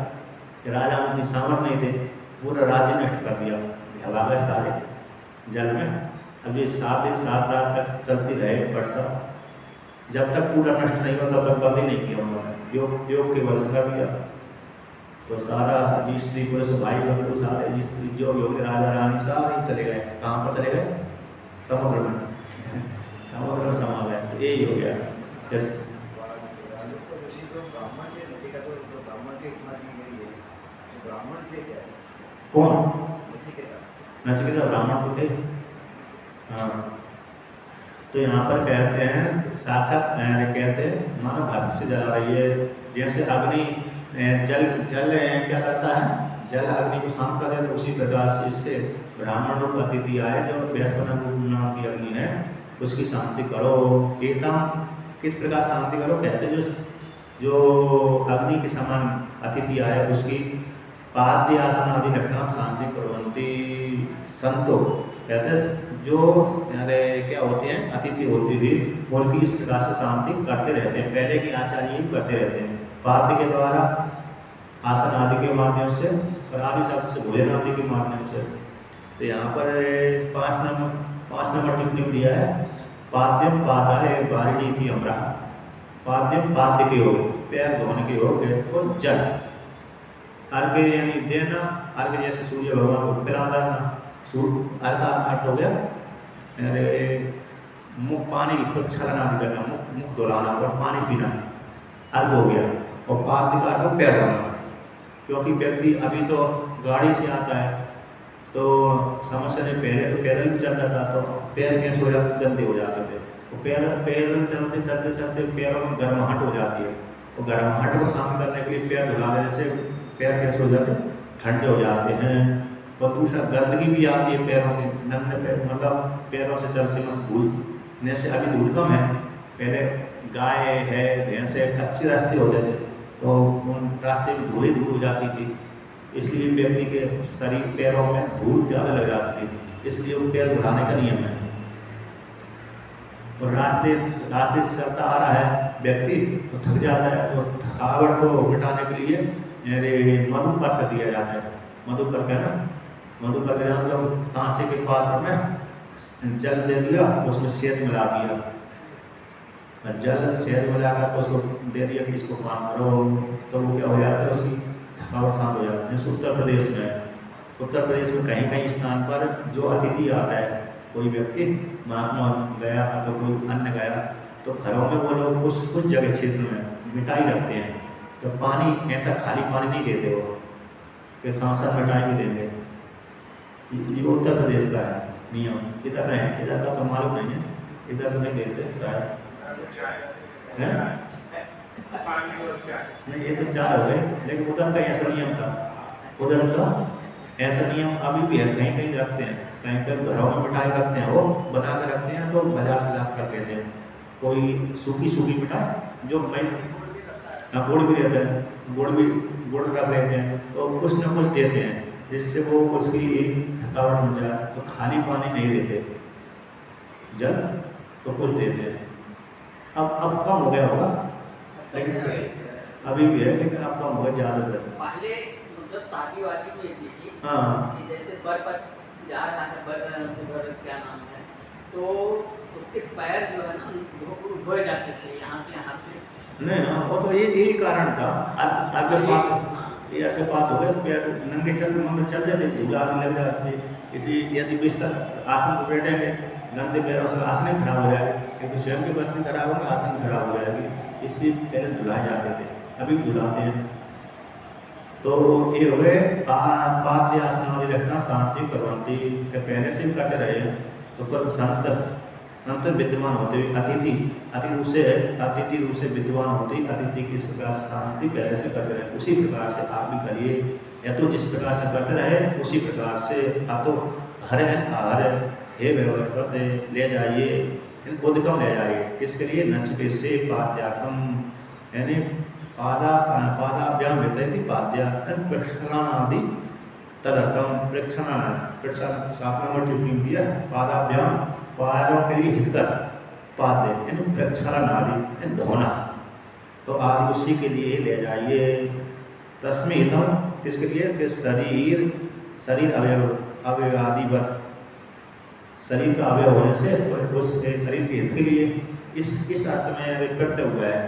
कि राजा में सामर्थ नहीं थे, पूरा राज्य नष्ट कर दिया, हवा गए सारे जल में। अब ये 7 दिन 7 रात तक चलती रहे वर्षा, जब तक पूरा नष्ट नहीं होता तब बंद ही नहीं किया उन्होंने, योग के वर्ष कर दिया। तो सारा जी स्त्री पुरुष भाई बंधु सारे जी स्त्री जो योग राजा रानी सारे चले गए, कहाँ पर चले गए? समुद्र में, समुद्र में समा गए। तो यही हो गया। जैसे कौन? नचिकेता ब्राह्मण को थे। हाँ, तो यहाँ पर कहते हैं साक्षात कहते हैं मानो घर से जला रही है, जैसे अग्नि जल क्या करता है, जल अग्नि को शांत कर देता है, उसी प्रकार से इससे ब्राह्मण रूप अतिथि आए जो वैश्वानर नाम की अग्नि है उसकी शांति करो। एकदम किस प्रकार शांति करो? कहते हैं जो अग्नि के समान अतिथि आए उसकी पाद्य आसन आदि रखना शांति करवंती संतो, कहते हैं जो क्या होते हैं अतिथि होती हुई उनकी इस प्रकार से शांति करते रहते हैं, पहले के आचार्य ही करते रहते हैं, पाद्य के द्वारा आसन आदि के माध्यम से और आदि शब्द से भोजन आदि के माध्यम से। तो यहाँ पर 5 नंबर टिप्पणी दिया है पाद्यम पादाय बारिणी थी अमरा, पाद्यम पाद्य के हो पैर धोने के हो गए तो जल अर्घ्य यानी देना, अर्घ्य जैसे सूर्य भगवान को पिलाना, सूर्य अर्घ अर्थ हो गया अरे मुख पानी की प्रक्षालन आदि करना, मुख धुलाना और पानी पीना अर्घ हो गया। और पाद्य का अर्थ पैर धोना, क्योंकि व्यक्ति अभी तो गाड़ी से आता है तो समस्या नहीं, पहले तो पैदल भी चलता था तो पैर कैसे हो जाते, गंदे हो जाते थे, तो पैदल चलते चलते चलते पैरों में गर्माहट हो जाती है, तो गर्माहट को शांत करने के लिए पैर धुला देने से पैर कैसे हो जाते, ठंडे हो जाते हैं। और दूसरा गंदगी भी आती है पैरों के, नंगे पैर मतलब पैरों से चलते वक्त धूल से, अभी धूल कम है, पहले गाय है भैंस है कच्चे रास्ते होते थे तो उन रास्ते में धूल ही धूल हो जाती थी, इसलिए व्यक्ति के शरीर पैरों में धूल ज़्यादा लग जाती थी, इसलिए वो पैर धुलाने का नियम है। और रास्ते से चलता आ रहा है व्यक्ति तो थक जाता है, तो थकावट को मिटाने के लिए मधुपर्क दिया जाता है, मधुपर्क है ना, मधुपर्क मतलब कांसे के पात्र में जल दे दिया, उसमें शहद मिला दिया, जल शहद मिलाकर उसको दे दिया कि इसको पान करो, तो वो क्या हो जाता है, उसकी थकावट शांत हो जाती है। जैसे उत्तर प्रदेश में कहीं कहीं स्थान पर जो अतिथि आता है, कोई व्यक्ति महात्मा गया तो कोई अन्य गया, तो घरों में वो लोग कुछ जगह क्षेत्र में मिठाई रखते हैं, तो पानी ऐसा खाली पानी नहीं देते वो, कि साथ साथ मिठाई भी देंगे। ये उत्तर प्रदेश का है नियम, इधर है, इधर का तो मालूम नहीं है, इधर तो नहीं देते शायद नहीं, ये तो चार हो गए, लेकिन उधर का ऐसा नियम था, उधर का ऐसा नियम अभी भी है, कहीं कहीं रखते हैं, कहीं कहीं घरों में मिठाई रखते हैं, वो बना कर रखते हैं, तो बाजार से ला कर देते हैं, कोई सूखी मिठाई जो गुड़ भी रहता है, गुड़ रख लेते हैं, तो कुछ न कुछ देते हैं जिससे वो उसकी थकावट हो जाए, तो खाली पानी नहीं देते, जल तो कुछ देते हैं। अब कम हो गया होगा, लेकिन अभी भी है, लेकिन अब कम हो गया ज़्यादातर। पहले मतलब शादी वादी में थी, हाँ जैसे बरपक्ष जा रहा है, क्या नाम है, तो उसके पैर जो है ना धोए जाते थे यहाँ से नहीं, हाँ वो तो यही कारण था। आगे बात हो गया, पैर नंगे चलते थे, धूला लग जाते, इसलिए यदि बिस्तर आसन पर बैठेंगे गंदे पैरों से आसन ही खराब हो जाएगा, क्योंकि स्वयं की बस्ती खराब होगी, आसन खराब हो जाएगी, इसलिए पहले धुलाए जाते थे, अभी धुलाते हैं। तो ये हो गए पाद्य आसनादि रखना शांति करवंती के पहले से भी करते रहे हैं। तो पर संत विद्यमान होते हुए अतिथि रूप से विद्यमान होते ही अतिथि की इस प्रकार से शांति पहले से करते रहे, उसी प्रकार से आप भी करिए, या तो जिस प्रकार से करते रहे उसी प्रकार से आप तो हर हे व्यवस्था ले जाइए, उद्गम ले जाइए, किसके लिए नचके से पाद्यात्म यानी पादाभ्याम वितरति पाद्या प्रक्षालनादि तदर्थम प्रक्षालन टिप्पणी दिया, पादाभ्याम पादों के लिए हितकर, पाद्य यानी प्रक्षालनादि धोना, तो आज उसी के लिए ले जाइए। तस्मै हितम किसके लिए, कि शरीर अवयवादिवत, शरीर का अवयव होने से उस शरीर के हित के लिए इस अर्थ में प्रकट हुआ है,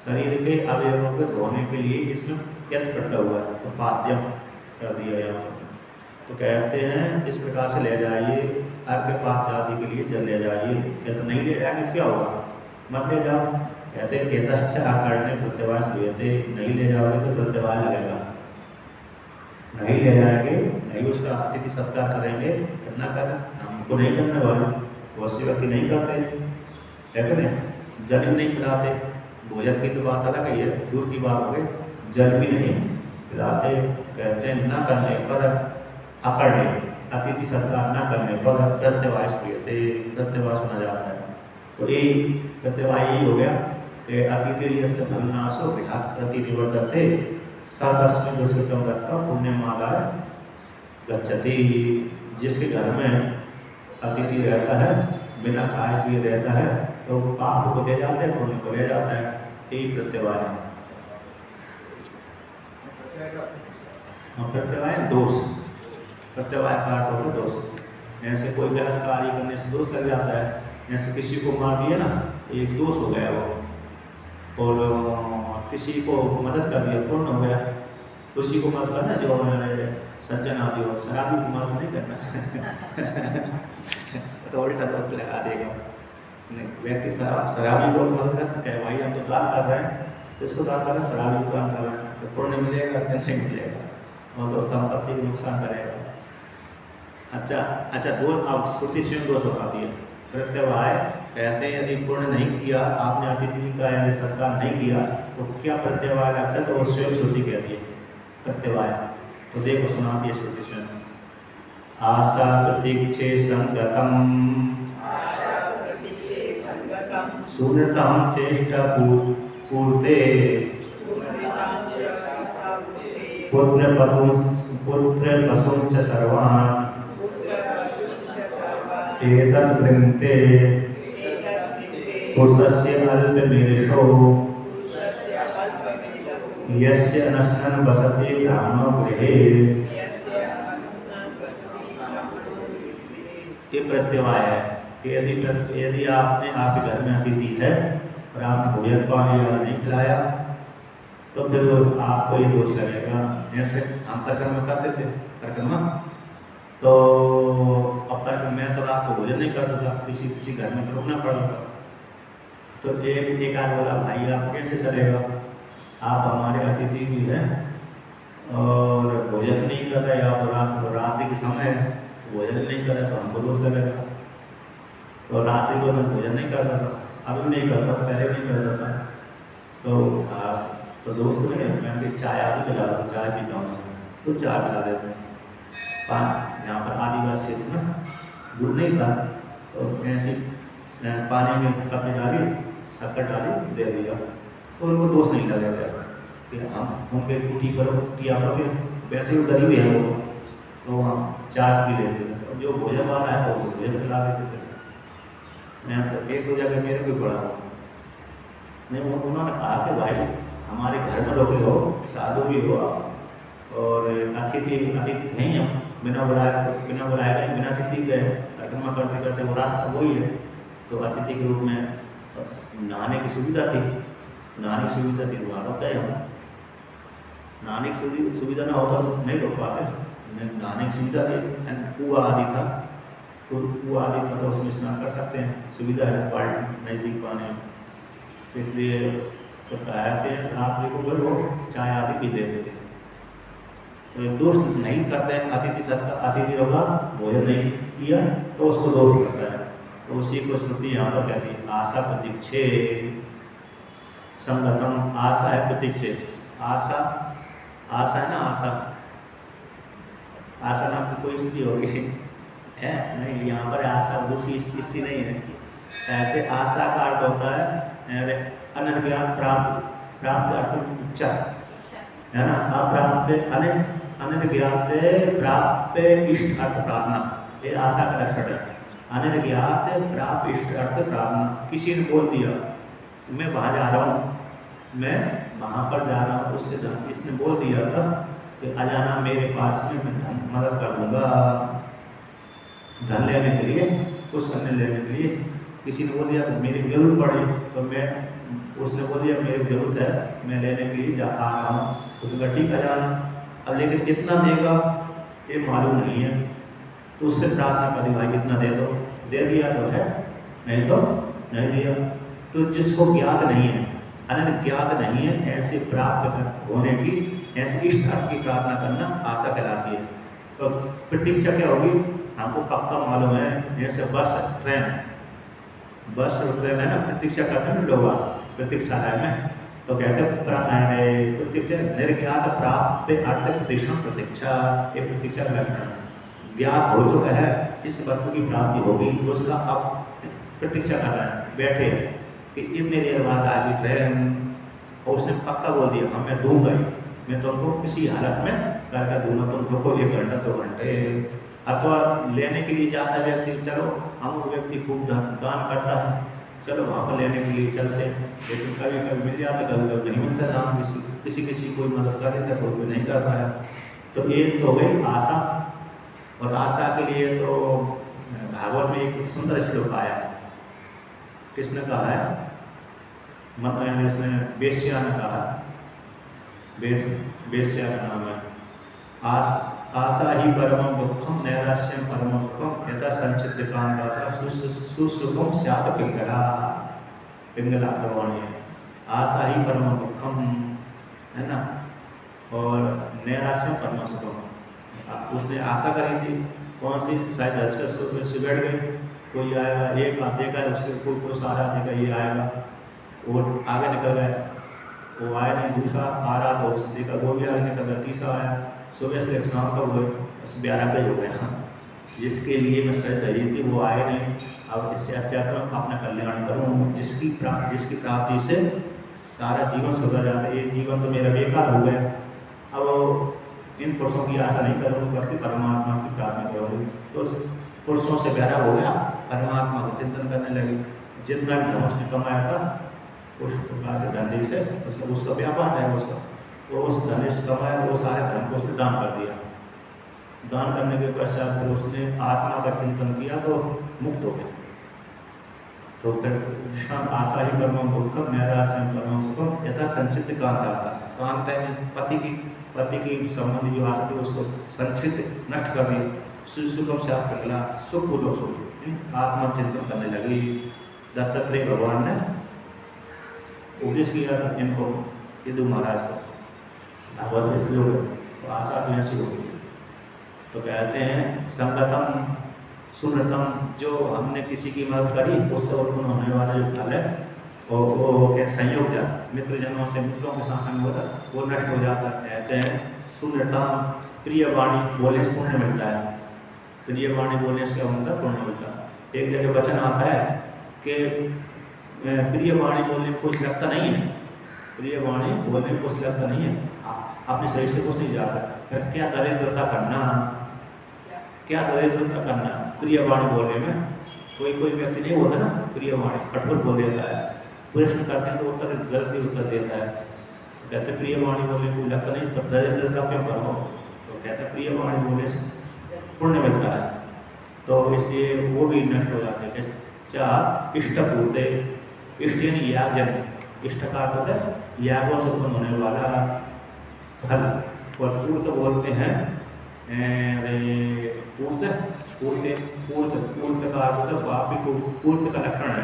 शरीर के अवयवों को धोने के लिए इसमें यत्न प्रकट हुआ है, तो पाद्यम कर दिया यहाँ पर। तो कहते हैं इस प्रकार से ले जाइए, अर्घ्य पाद्य आदि के लिए जल ले जाइए, या तो नहीं ले जाएंगे क्या होगा, मत ले जाओ, कहते हैं केतश्च आकर्ण्य प्रत्यवास देते, नहीं ले जाओगे तो प्रत्यवास लगेगा, नहीं ले जाएंगे, नहीं उसका अतिथि सत्कार करेंगे, कितना करें, हमको नहीं करने वाले, बहुत सी व्यक्ति नहीं करते, कहते हैं जल भी नहीं पिलाते, भोजन की तो बात अलग ही है, दूर की बात हो गई, जल भी नहीं पिलाते, कहते हैं न करने पर अकर्ण्य, अतिथि सत्कार न करने पर प्रत्यवास देते, प्रत्यवास सुना जाता है। तो ये प्रत्यवास यही हो गया कि अतिथि यस्य भग्नाशो विहात प्रतिनिवर्तते सदस्में दुष्कृतम दत्ता पुण्यमादाय गच्छति, जिसके घर में अतिथि रहता है, बिना खाए पिए रहता है, तो पाप को ले जाते हैं, पुण्य को ले जाता है, यही प्रत्यवाय है। प्रत्यवाय दोष, प्रत्यवाय का अर्थ होता है दोष, ऐसे कोई गलत कार्य करने से दोष लग जाता है, जैसे किसी को मार दिया ना, एक दोष हो गया वो, और किसी को मदद कर दिया, पूर्ण हो गया। उसी को मत करना जो सज्जन आदि हो, शराबी को मत नहीं करना तो उल्टा दोष लगा देगा। व्यक्ति शराबी को मदद करते हैं, भाई हम तो दान कर रहे हैं, इसको दान कर रहे हैं, शराबी को दान कर रहे हैं, तो पुण्य मिलेगा नहीं मिलेगा, और तो संपत्ति को नुकसान करेगा। अच्छा, दो अब श्रुति स्वयं दोष बताती है। प्रत्यवाय कहते हैं यदि पुण्य नहीं किया आपने, अतिथि का यदि सत्कार नहीं किया तो क्या प्रत्यवाय लगता है, तो वो स्वयं श्रुति कहती है प्रत्यवाय। तो देखो सुनाती है श्रुति स्वयं, आशा प्रतीक्षे संगतम शून्यतम चेष्टा पूर्ते पुत्र पशुं च सर्वान् एतद् वृन्ते पुरुषस्य अल्पमेषो यस्य अनशनं वसति ब्राह्मणो गृहे। ये प्रत्यवाय है कि यदि आपने आपके घर में अतिथि है और आपने भोजन पानी आदि नहीं खिलाया तो फिर आपको ये दोष लगेगा। जैसे हम परिक्रमा करते थे, परिक्रमा तो अब मैं तो रात को भोजन नहीं करता था, किसी घर में तो रुकना पड़ता था। तो एक आध बोला, भाई आप कैसे चलेगा, आप हमारे अतिथि भी हैं और भोजन नहीं कर रहे, आप रात्रि के समय भोजन नहीं कर रहे तो हमको दोष लगेगा। तो रात्रि को मैं भोजन नहीं करता था, अभी नहीं करता, पहले नहीं करता था। तो दोस्त ने मैं भी चाय आदि पिला दूँ, चाय पीता हूँ तो चाय पिला देते हैं। यहाँ पर आदिवासी क्षेत्र में दूध नहीं था तो ऐसे पानी में कपड़े डाली, शक्कर डाली, दे दिया, तो उनको दोष नहीं लगेगा कि हम उनके कुटी करो किया करोगे, वैसे ही गरीब है वो, तो हम चाय पी लेते थे, और जो भोजन वाला है तो उसे भोजन खिला देते थे। मैं सब एक दो जगह मेरे को पड़ा नहीं, उन्होंने कहा कि भाई हमारे घर में लोग हो, साधु भी हो और अतिथि नहीं हम, बिना बुलाए बिना अतिथि के परिक्रमा करते करते वो रास्ता वही है। तो अतिथि के रूप में नहाने की सुविधा थी, वहाँ रुक गए हम। नहाने की सुविधा ना होता तो नहीं रुक पाते, नहाने की सुविधा थी, कुआं आदि था तो उसमें स्नान कर सकते हैं, सुविधा है, बाल्टी नजदीक पानी, तो इसलिए तो कहते हैं आप देखो बोलो चाय आदि पी लेते थे। तो दोष नहीं करते हैं, अतिथि होगा भोजन नहीं किया तो उसको दोष करता है। तो उसी को श्रुति यहाँ पर कहती है, आशा प्रतीक्षे संगतम। आशा है प्रतीक्षे, आशा है ना, आशा नाम की कोई स्त्री होगी है नहीं, यहाँ पर आशा दूसरी स्त्री नहीं है। ऐसे आशा का अर्थ होता है अनज्ञात प्राप्त अर्थ इच्छा है ना, अप्राप्त अनज्ञात प्राप्त इष्ट अर्थ प्रार्थना, ये आशा का लक्षण है। अनज्ञात प्राप्त इष्ट अर्थ प्रार्थना, किसी ने बोल दिया मैं वहाँ जा रहा हूँ, मैं वहाँ पर जा रहा हूँ, उससे इसने बोल दिया था कि आ जाना मेरे पास में, मैं मदद कर दूँगा धन लेने के लिए, कुछ करने लेने के लिए। किसी ने बोल दिया तो मेरी जरूरत पड़ी तो उसने बोल दिया मेरी जरूरत है, मैं लेने के लिए आ रहा हूँ, उसने कहा ठीक है जाना। अब लेकिन कितना देगा ये मालूम नहीं है, तो उससे प्रार्थना करी भाई कितना दे दो, दे दिया तो है, नहीं तो नहीं दिया। तो जिसको ज्ञात नहीं है, अनज्ञात नहीं है, ऐसे प्राप्त होने की, ऐसे इष्ट अर्थ की प्रार्थना करना आशा कहलाती है। तो प्रतीक्षा क्या होगी, हमको पक्का मालूम है, जैसे बस ट्रेन है ना, प्रतीक्षा करते हैं लोग प्रतीक्षालय में, तो कहते हैं प्रतीक्षा निर्ज्ञात प्राप्त अर्थ प्रतीक्षा प्रतीक्षा, ये प्रतीक्षा का लक्षण है। ज्ञात हो चुका है इस वस्तु की प्राप्ति होगी, उसका अब प्रतीक्षा कर रहे हैं, बैठे कि इतने देर बाद आएगी ट्रेन, और उसने पक्का बोल दिया हाँ मैं दूंगा, मैं तुमको किसी हालत में करके दूंगा, तुम रुको 1 घंटा 2 घंटे। अथवा लेने के लिए जाता है व्यक्ति, चलो हम व्यक्ति खूब दान करता है, चलो वहाँ पर लेने के लिए चलते हैं, लेकिन कभी कभी मिल जाता, कभी कभी नहीं मिलता दान, किसी कोई मदद कर देता, कोई नहीं कर पाया। तो एक तो हो गई आशा, और आशा के लिए तो भागवत में एक सुंदर श्लोक आया किसने कहा है, मतलब यानी इसने वेश्या ने कहा, वेश्या का नाम है। आशा ही परमं दुःखं नैराश्यं परमं सुखं यथा संचित कांतासा सुसुखं स्यात् पिंगला। पिंगला करवाणी है। आशा ही परमं दुःखं, है ना, और नैराश्यं परमं सुखम। उसने आशा करी थी कौन सी, शायद हज से बैठ गई, कोई आएगा, एक देखा उसके कोई सारा देखा ये आएगा, और आगे निकल गया, वो आया नहीं, दूसरा आ रहा तो उसने देखा वो भी आगे निकल गया, तीसरा आया, सुबह से शाम तक हुए, 11 बजे हो गया। जिसके लिए मैं सज रही थी वो आए नहीं। अब इससे अच्छा तो मैं अपना कल्याण करूँ, जिसकी प्राप्ति से सारा जीवन सुधर जाता है। ये जीवन तो मेरा बेकार हो गया, अब इन पुरुषों की आशा नहीं करूँगी बल्कि परमात्मा की प्रार्थना करूँगी। तो पुरुषों से प्यारा हो गया, परमात्मा का चिंतन करने लगी। जितना भी धन उसने कमाया था उस प्रकार से धन से उसका व्यापार है उसका, तो उस धन से कमाया वो सारे धन को उसने दान कर दिया। दान करने के पश्चात फिर उसने आत्मा का चिंतन किया तो मुक्त हो गया। तो फिर आशा ही परमं दुःखं नैराश्यं परमं सुखं यथा संचित कांतासा। कांता में पति की संबंधी जो आशा थी उसको संचित नष्ट कर दी। सुखम से आप पिंगला, सुख बोलो सुख, आत्मा चिंतन करने लगी। दत्तात्रेय भगवान ने उपदेश किया इनको, यदु महाराज को, भागवत में श्लोक है, तो आशा तो ऐसी होती है। तो कहते हैं संगतम सुनतम, जो हमने किसी की मदद करी उससे उत्पन्न होने वाला जो फल है और वो क्या संयोग जा मित्रजनों से, मित्रों के साथ संग होता वो नष्ट हो जाता। कहते हैं सुनतम, प्रिय वाणी बोलने से पुण्य मिलता है। प्रिय वाणी बोलने से क्या होता है, पुण्य मिलता है। एक जगह वचन आता है कि प्रिय वाणी बोलने में कुछ लगता नहीं है, प्रिय वाणी बोलने में कुछ लगता नहीं है, अपने शरीर से कुछ नहीं जाता। फिर क्या दरिद्रता करना, क्या दरिद्रता करना प्रिय वाणी बोलने में। कोई व्यक्ति नहीं होता ना प्रिय वाणी कठोर बोल देता है, प्रश्न करते हैं तो उत्तर गलती उत्तर देता है, तो कहते प्रिय वाणी बोलने को लगता नहीं, पर दरिद्रता क्यों करो, तो कहते प्रिय वाणी बोलने से पुण्य मिलता है। तो इसलिए वो भी नष्ट हो जाते हैं। चार इष्ट पूर्ते, इष्ट यानी याजन, इष्ट का अर्थ है यागों से उत्पन्न होने वाला फल, और पूर्त बोलते हैं पूर्त का अर्थ पापी को, पूर्त का लक्षण है।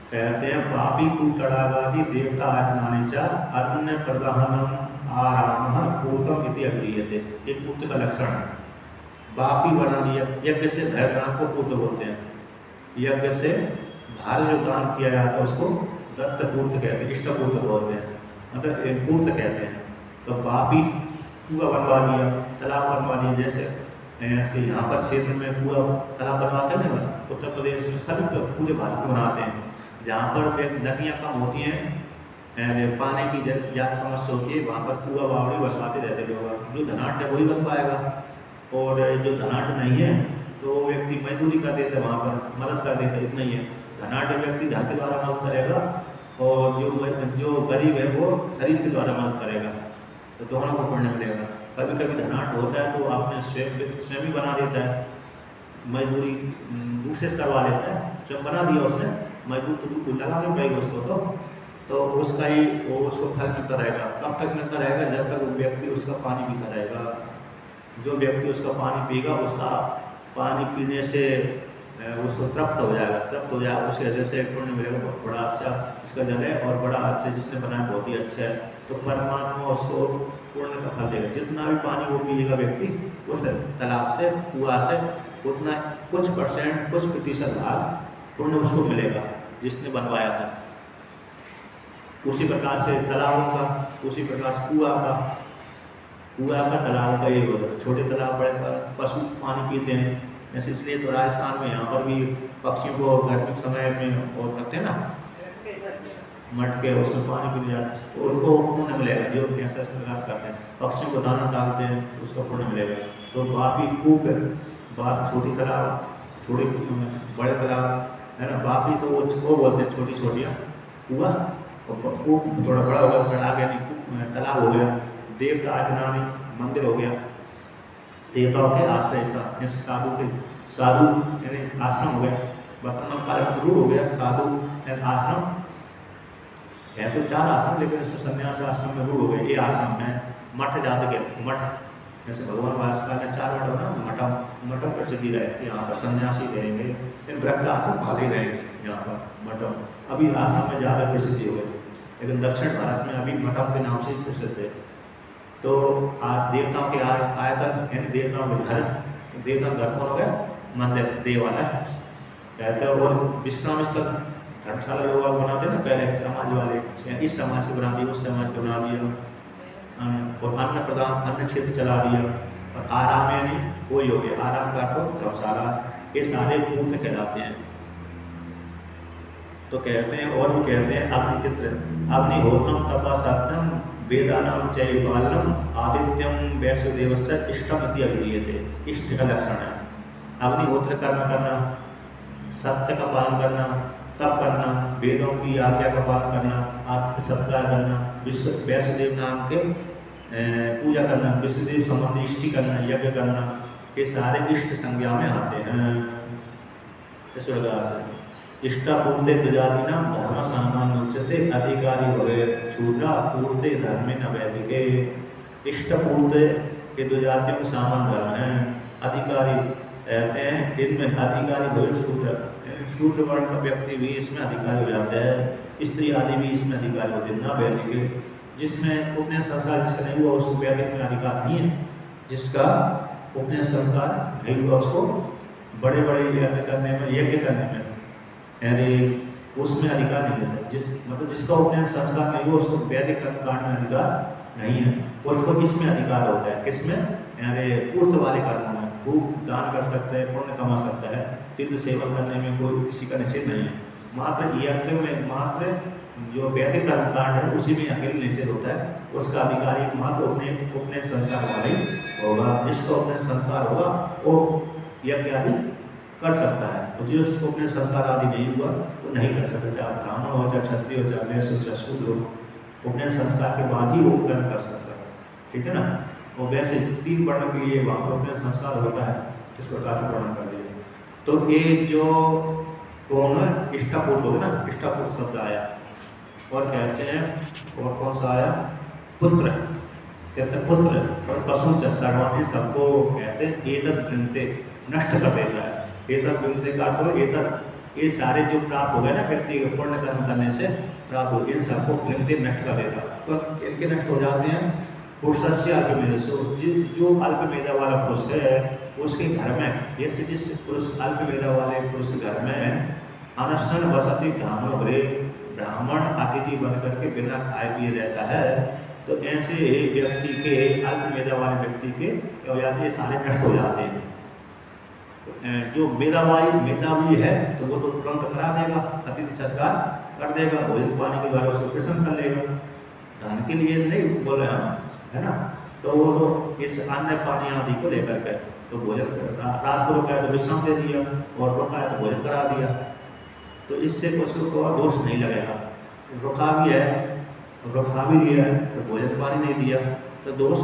कहते हैं पापी को तड़ागादि देवता आचनाने चा अन्न प्रदहनम आराम पूर्तम इति अभिधीयते, ये पूर्त का लक्षण है। पापी बना दिया, यज्ञ से धैर्य को पूर्त बोलते हैं। यज्ञ से भार जो दान किया जाता है उसको दत्त पूर्त कहते हैं, इष्ट पूर्त बोलते हैं, मतलब पूर्त कहते हैं। तो पापी कुआं बनवा दिया, तालाब बनवा दिया, जैसे ऐसे यहाँ पर क्षेत्र में कुआं तालाब बनवाते हैं ना, उत्तर प्रदेश में सभी तो पूरे भारत में बनाते हैं। जहाँ पर नदियाँ कम होती हैं, पानी की ज़्यादा समस्या होती है, वहाँ पर कुआं बावड़ी बसवाते रहते लोग। जो धनाढ़ है वही बन पाएगा, और जो धनाढ़ नहीं है तो व्यक्ति मजदूरी कर देते वहाँ पर, मदद कर देते, इतना ही है। धनाढ़ व्यक्ति धन के द्वारा मदद करेगा, और जो गरीब है वो शरीर के द्वारा मदद करेगा, तो दोनों को पुण्य मिलेगा। कभी कभी धनाढ़ होता है तो आपने स्वयं ही बना देता है, मजदूरी दूसरे से करवा लेता है, स्वयं बना दिया उसने, मजदूर तो लगा नहीं पाएगा उसको, तो उसका ही वो उसको फल मिलता रहेगा। कब तक मिलता रहेगा, जब तक वो व्यक्ति उसका पानी पीता रहेगा। जो व्यक्ति उसका पानी पीगा उसका पानी पीने से उसको तृप्त हो जाएगा, उसकी वजह से पुण्य मिलेगा। बड़ा अच्छा इसका जल है, और बड़ा अच्छा जिसने बनाया बहुत ही अच्छा है, तो परमात्मा उसको पुण्य का फल देगा। जितना भी पानी वो पिएगा व्यक्ति उस तालाब से, कुआं से, उतना कुछ प्रतिशत भाग पुण्य उसको मिलेगा जिसने बनवाया था। उसी प्रकार से तालाबों का, उसी प्रकार से कुआं का तालाब का ये होता है। छोटे तालाब बड़े पशु पानी पीते हैं, ऐसे इसलिए तो राजस्थान में यहाँ पर भी पक्षियों को गर्मी के समय में और रखते हैं ना, मटके उसमें पानी पीने जाते हैं, तो उनको पुण्य मिलेगा। जो ऐसा प्रयास करते हैं, पक्षियों को दाना डालते हैं, उसका पुण्य मिलेगा। तो बापी कूप, छोटी तालाब, थोड़ी बड़े तालाब है ना, बापी तो वो बोलते हैं छोटी छोटियाँ कुआं, और कूप थोड़ा बड़ा होगा, बड़ा आ गया तालाब हो गया। देवता आचनानी मंदिर हो गया, देवताओं के आश्रय स्थान, जैसे साधु यानी आश्रम हो गया, वर्तमान काल में रूढ़ हो गया साधु एंड आश्रम है, तो 4 आश्रम, लेकिन इसमें संन्यास आश्रम में रूढ़ हो गए। ये आश्रम है मठ जाते के मठ, जैसे भगवान भास्कर ने 4 मठ होना, मठम मठम प्रसिद्धि रहेगी, यहाँ पर सन्यासी रहेंगे, इन वृद्ध आश्रम खाली रहेंगे यहाँ पर मठम। अभी आश्रम में ज़्यादा प्रसिद्धि हो गई, लेकिन दक्षिण भारत में अभी मठम के नाम से प्रसिद्ध है। तो आज देवताओं के आयतन यानी देवताओं के घर, देवता घर कौन हो गया? मंदिर, देवालय कहते हैं। और विश्राम स्थल धर्मशाला लोग बनाते ना पहले समाज वाले, इस समाज को बना दिया, उस समाज को बना दिया, और अन्न प्रदान अन्न क्षेत्र चला दिया। और आराम यानी वही हो गया, आराम का तो धर्मशाला, ये सारे पूर्ण कहलाते हैं। तो कहते हैं और भी कहते हैं अग्निचित्र, अग्निहोत्रम तपा सत्यम वेदानाम चैवालम आदित्यम वैश्वदेवस्य इष्टम इति अभिधीयते। इष्ट का लक्षण है अग्निहोत्र कर्म करना, सत्य का पालन करना, तप करना, वेदों की आज्ञा का पालन करना, आतिथ्य सत्कार करना, वैश्वदेव नाम के पूजा करना, विश्वदेव संबंधी इष्टि करना, यज्ञ करना, ये सारे इष्ट संज्ञा में आते हैं। इस प्रकार से इष्टापूर्ते दुजाति नाम धर्म सामान्य उच्चते अधिकारी भवे शूद्रा पूर्ते धर्मे न वैदिके। इष्टपूर्ते ये दो जातियों के सामान्य धर्म हैं। अधिकारी कहते हैं इनमें अधिकारी भवे शूद्र, शूद्र वर्ण का व्यक्ति भी इसमें अधिकारी हो जाता है, स्त्री आदि भी इसमें अधिकारी होते हैं। न वैदिक, जिसमें उपनयन संस्कार जिसका नहीं हुआ उसको वैदिक में अधिकार नहीं है। जिसका उपनयन संस्कार नहीं हुआ उसको बड़े बड़े यज्ञ करने में यानी उसमें अधिकार नहीं है। मतलब जिसका उपनयन संस्कार नहीं हुआ उसको वैदिक कर्मकांड में अधिकार नहीं है। उसको किसमें अधिकार होता है? किसमें? यानी पूर्त वाले कर्मों में, खूब दान कर सकता है, पुण्य कमा सकता है, तीर्थ सेवन करने में कोई किसी का निषेध नहीं है। मात्र यज्ञ में मात्र जो वैदिक कर्मकांड है उसी में अकेले निषेध होता है। उसका अधिकारी मात्र उपनयन संस्कार वाले होगा। जिसका उपनयन संस्कार होगा वो यज्ञ आदि कर सकता है, तो जिसको उपनयन संस्कार आदि नहीं हुआ वो नहीं कर सकता। चाहे ब्राह्मण हो, चाहे क्षत्रिय हो, चाहे वैश्य हो, चाहे शूद्र हो, उपनयन संस्कार के बाद ही वो कर्म कर सकता है। ठीक है ना। और वैसे 3 वर्ण के लिए वहाँ पर उपनयन संस्कार होता है, इस प्रकार से वर्णन कर दिया। तो ये जो कौन इष्टापूर्त होगा ना, इष्टापूर्त शब्द आया। और कहते हैं और कौन सा आया? पुत्र, कहते हैं पुत्र और पशु से सर्वाणी सबको कहते हैं एतद वृंते नष्ट कर देता है। एतद वृंते का तो एतद ये सारे जो प्राप्त हो गए ना व्यक्ति के पुण्य कर्म करने से प्राप्त हो, इन सबको वृंते नष्ट कर देता है। तो इनके नष्ट हो जाते हैं पुरुषस्य अल्पमेधसो, जो अल्पमेधा वाला पुरुष है उसके घर में, जैसे जिस पुरुष अल्पमेधा वाले पुरुष के घर में अनशन वसति ब्राह्मण भरे, ब्राह्मण अतिथि बन करके बिना खाए पिए रहता है, तो ऐसे व्यक्ति के अल्पमेधा वाले व्यक्ति के क्या हो जाते हैं? सारे नष्ट हो जाते हैं। जो मेधावी है तो वो तो तुरंत करा देगा, अतिथि सत्कार कर देगा, भोजन पानी के द्वारा उसको प्रसन्न कर लेगा। धन के लिए नहीं बोले हम, है ना। तो वो तो इस अन्न पानी आदि को लेकर के तो भोजन रात को रुका है तो विश्राम दे दिया, और रुका है तो भोजन करा दिया, तो इससे पशु को दोष नहीं लगेगा। रुका भी है तो भोजन पानी नहीं दिया तो दोष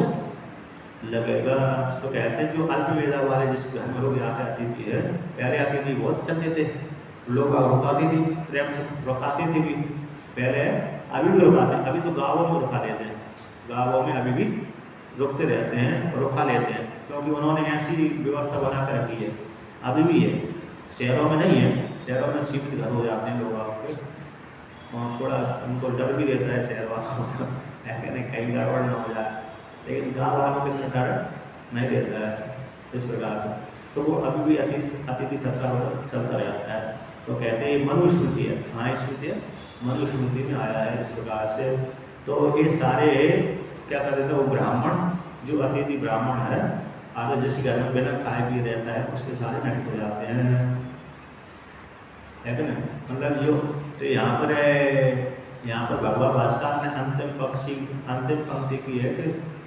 लगेगा। तो कहते हैं जो अल्पमेधा वाले जिस घर में लोग आते अतिथि है, पहले अतिथि बहुत चलते थे, लोग रुकाते थे, प्रेम से रुकाते थे भी पहले, अभी भी रुकाते, अभी तो गाँवों में रुका देते हैं, गाँवों में अभी भी रुकते रहते हैं और रुका लेते हैं, क्योंकि उन्होंने ऐसी व्यवस्था बना कर रखी है। अभी भी है, शहरों में नहीं है, शहरों में सीमित घर हो जाते हैं लोग आपके, और थोड़ा उनको डर भी रहता है शहर वालों को, नहीं कहीं गड़बड़ न हो जाए, लेकिन गाँव वालों के अंदर डर नहीं रहता है इस प्रकार से। तो वो अभी भी अतिथि सत्कार चलता रहता है। तो कहते हैं मनुस्मृति है, हाँ स्मृति है, मनुस्मृति में आया है इस प्रकार से। तो ये सारे क्या करते थे? वो ब्राह्मण जो अतिथि ब्राह्मण है, आगे जिस घर में बिना खाए पिए रहता है उसके सारे नष्ट हो जाते हैं, है कि नहीं। मतलब जो तो यहाँ पर भगवान भास्कर ने अंतिम पंक्ति की है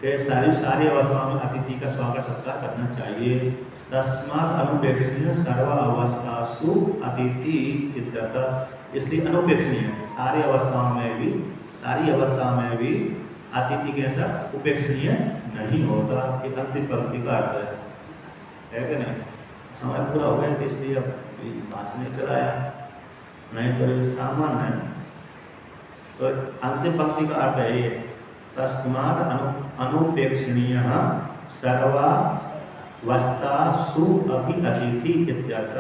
कि सारी अवस्थाओं में अतिथि का स्वागत सत्कार करना चाहिए। तस्मात् अनुपेक्षणीय सर्व अवस्थासु अतिथि इत्यतः, इसलिए अनुपेक्षणीय सारी अवस्थाओं में भी अतिथि कैसा उपेक्षणीय नहीं होता। ये अंतिम पंक्ति का अर्थ है कि नहीं। समय पूरा हो गया, इसलिए अब इस पास नहीं चलाया, नहीं तो ये सामान्य है। तो अंतिम पंक्ति का अर्थ है ये, तस्मात् अनुपेक्षणीय सर्वावस्था सु अपि अतिथि इत्यर्थ।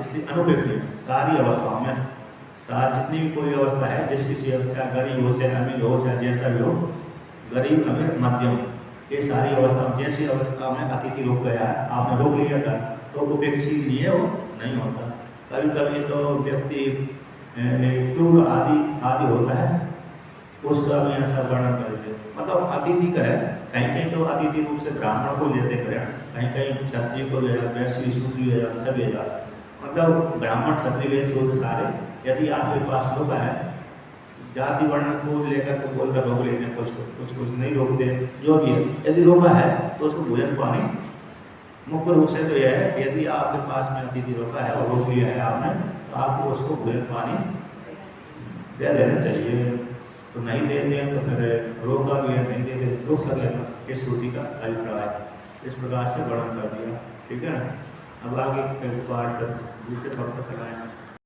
इसलिए अनुपेक्षणीय सारी अवस्थाओं में, सारी जितनी भी कोई अवस्था है, जिस किसी चाहे गरीब हो, चाहे अमीर हो, चाहे जैसा भी हो, गरीब अमीर मध्यम, ये सारी अवस्थाओं, जैसी अवस्था में अतिथि रोक गया है, आपने रोक लिया था, तो उपेक्षणीय वो नहीं होता। कभी कभी तो व्यक्ति क्रूर आदि होता है, उसका भी ऐसा वर्णन करेंगे। मतलब अतिथि का है, कहीं कहीं तो अतिथि रूप से ब्राह्मण को लेते ग्रहण, कहीं कहीं क्षत्रिय को ले जाते, वैश्य शूद्र ले जाते, सब ले जाते। मतलब ब्राह्मण क्षत्रिय वैश्य शूद्र सारे, यदि आपके पास लोग है, जाति वर्ण को लेकर तो बोलकर रोक लेते हैं, कुछ नहीं रोकते, जो भी है। यदि रोका है तो उसको भोजन पानी, मुख्य रूप से तो यह है कि यदि आपके पास में अतिथि रोका है और रोक लिया है आपने, तो आपको उसको भोजन पानी दे देना चाहिए। तो नहीं देते हैं तो फिर रोका भी है, नहीं देते तो रोक लेना, इस श्रुति का अभिप्राय इस प्रकार से वर्णन कर दिया। ठीक है ना। अब आगे पाठ दूसरे पक्ष पर चलाएं।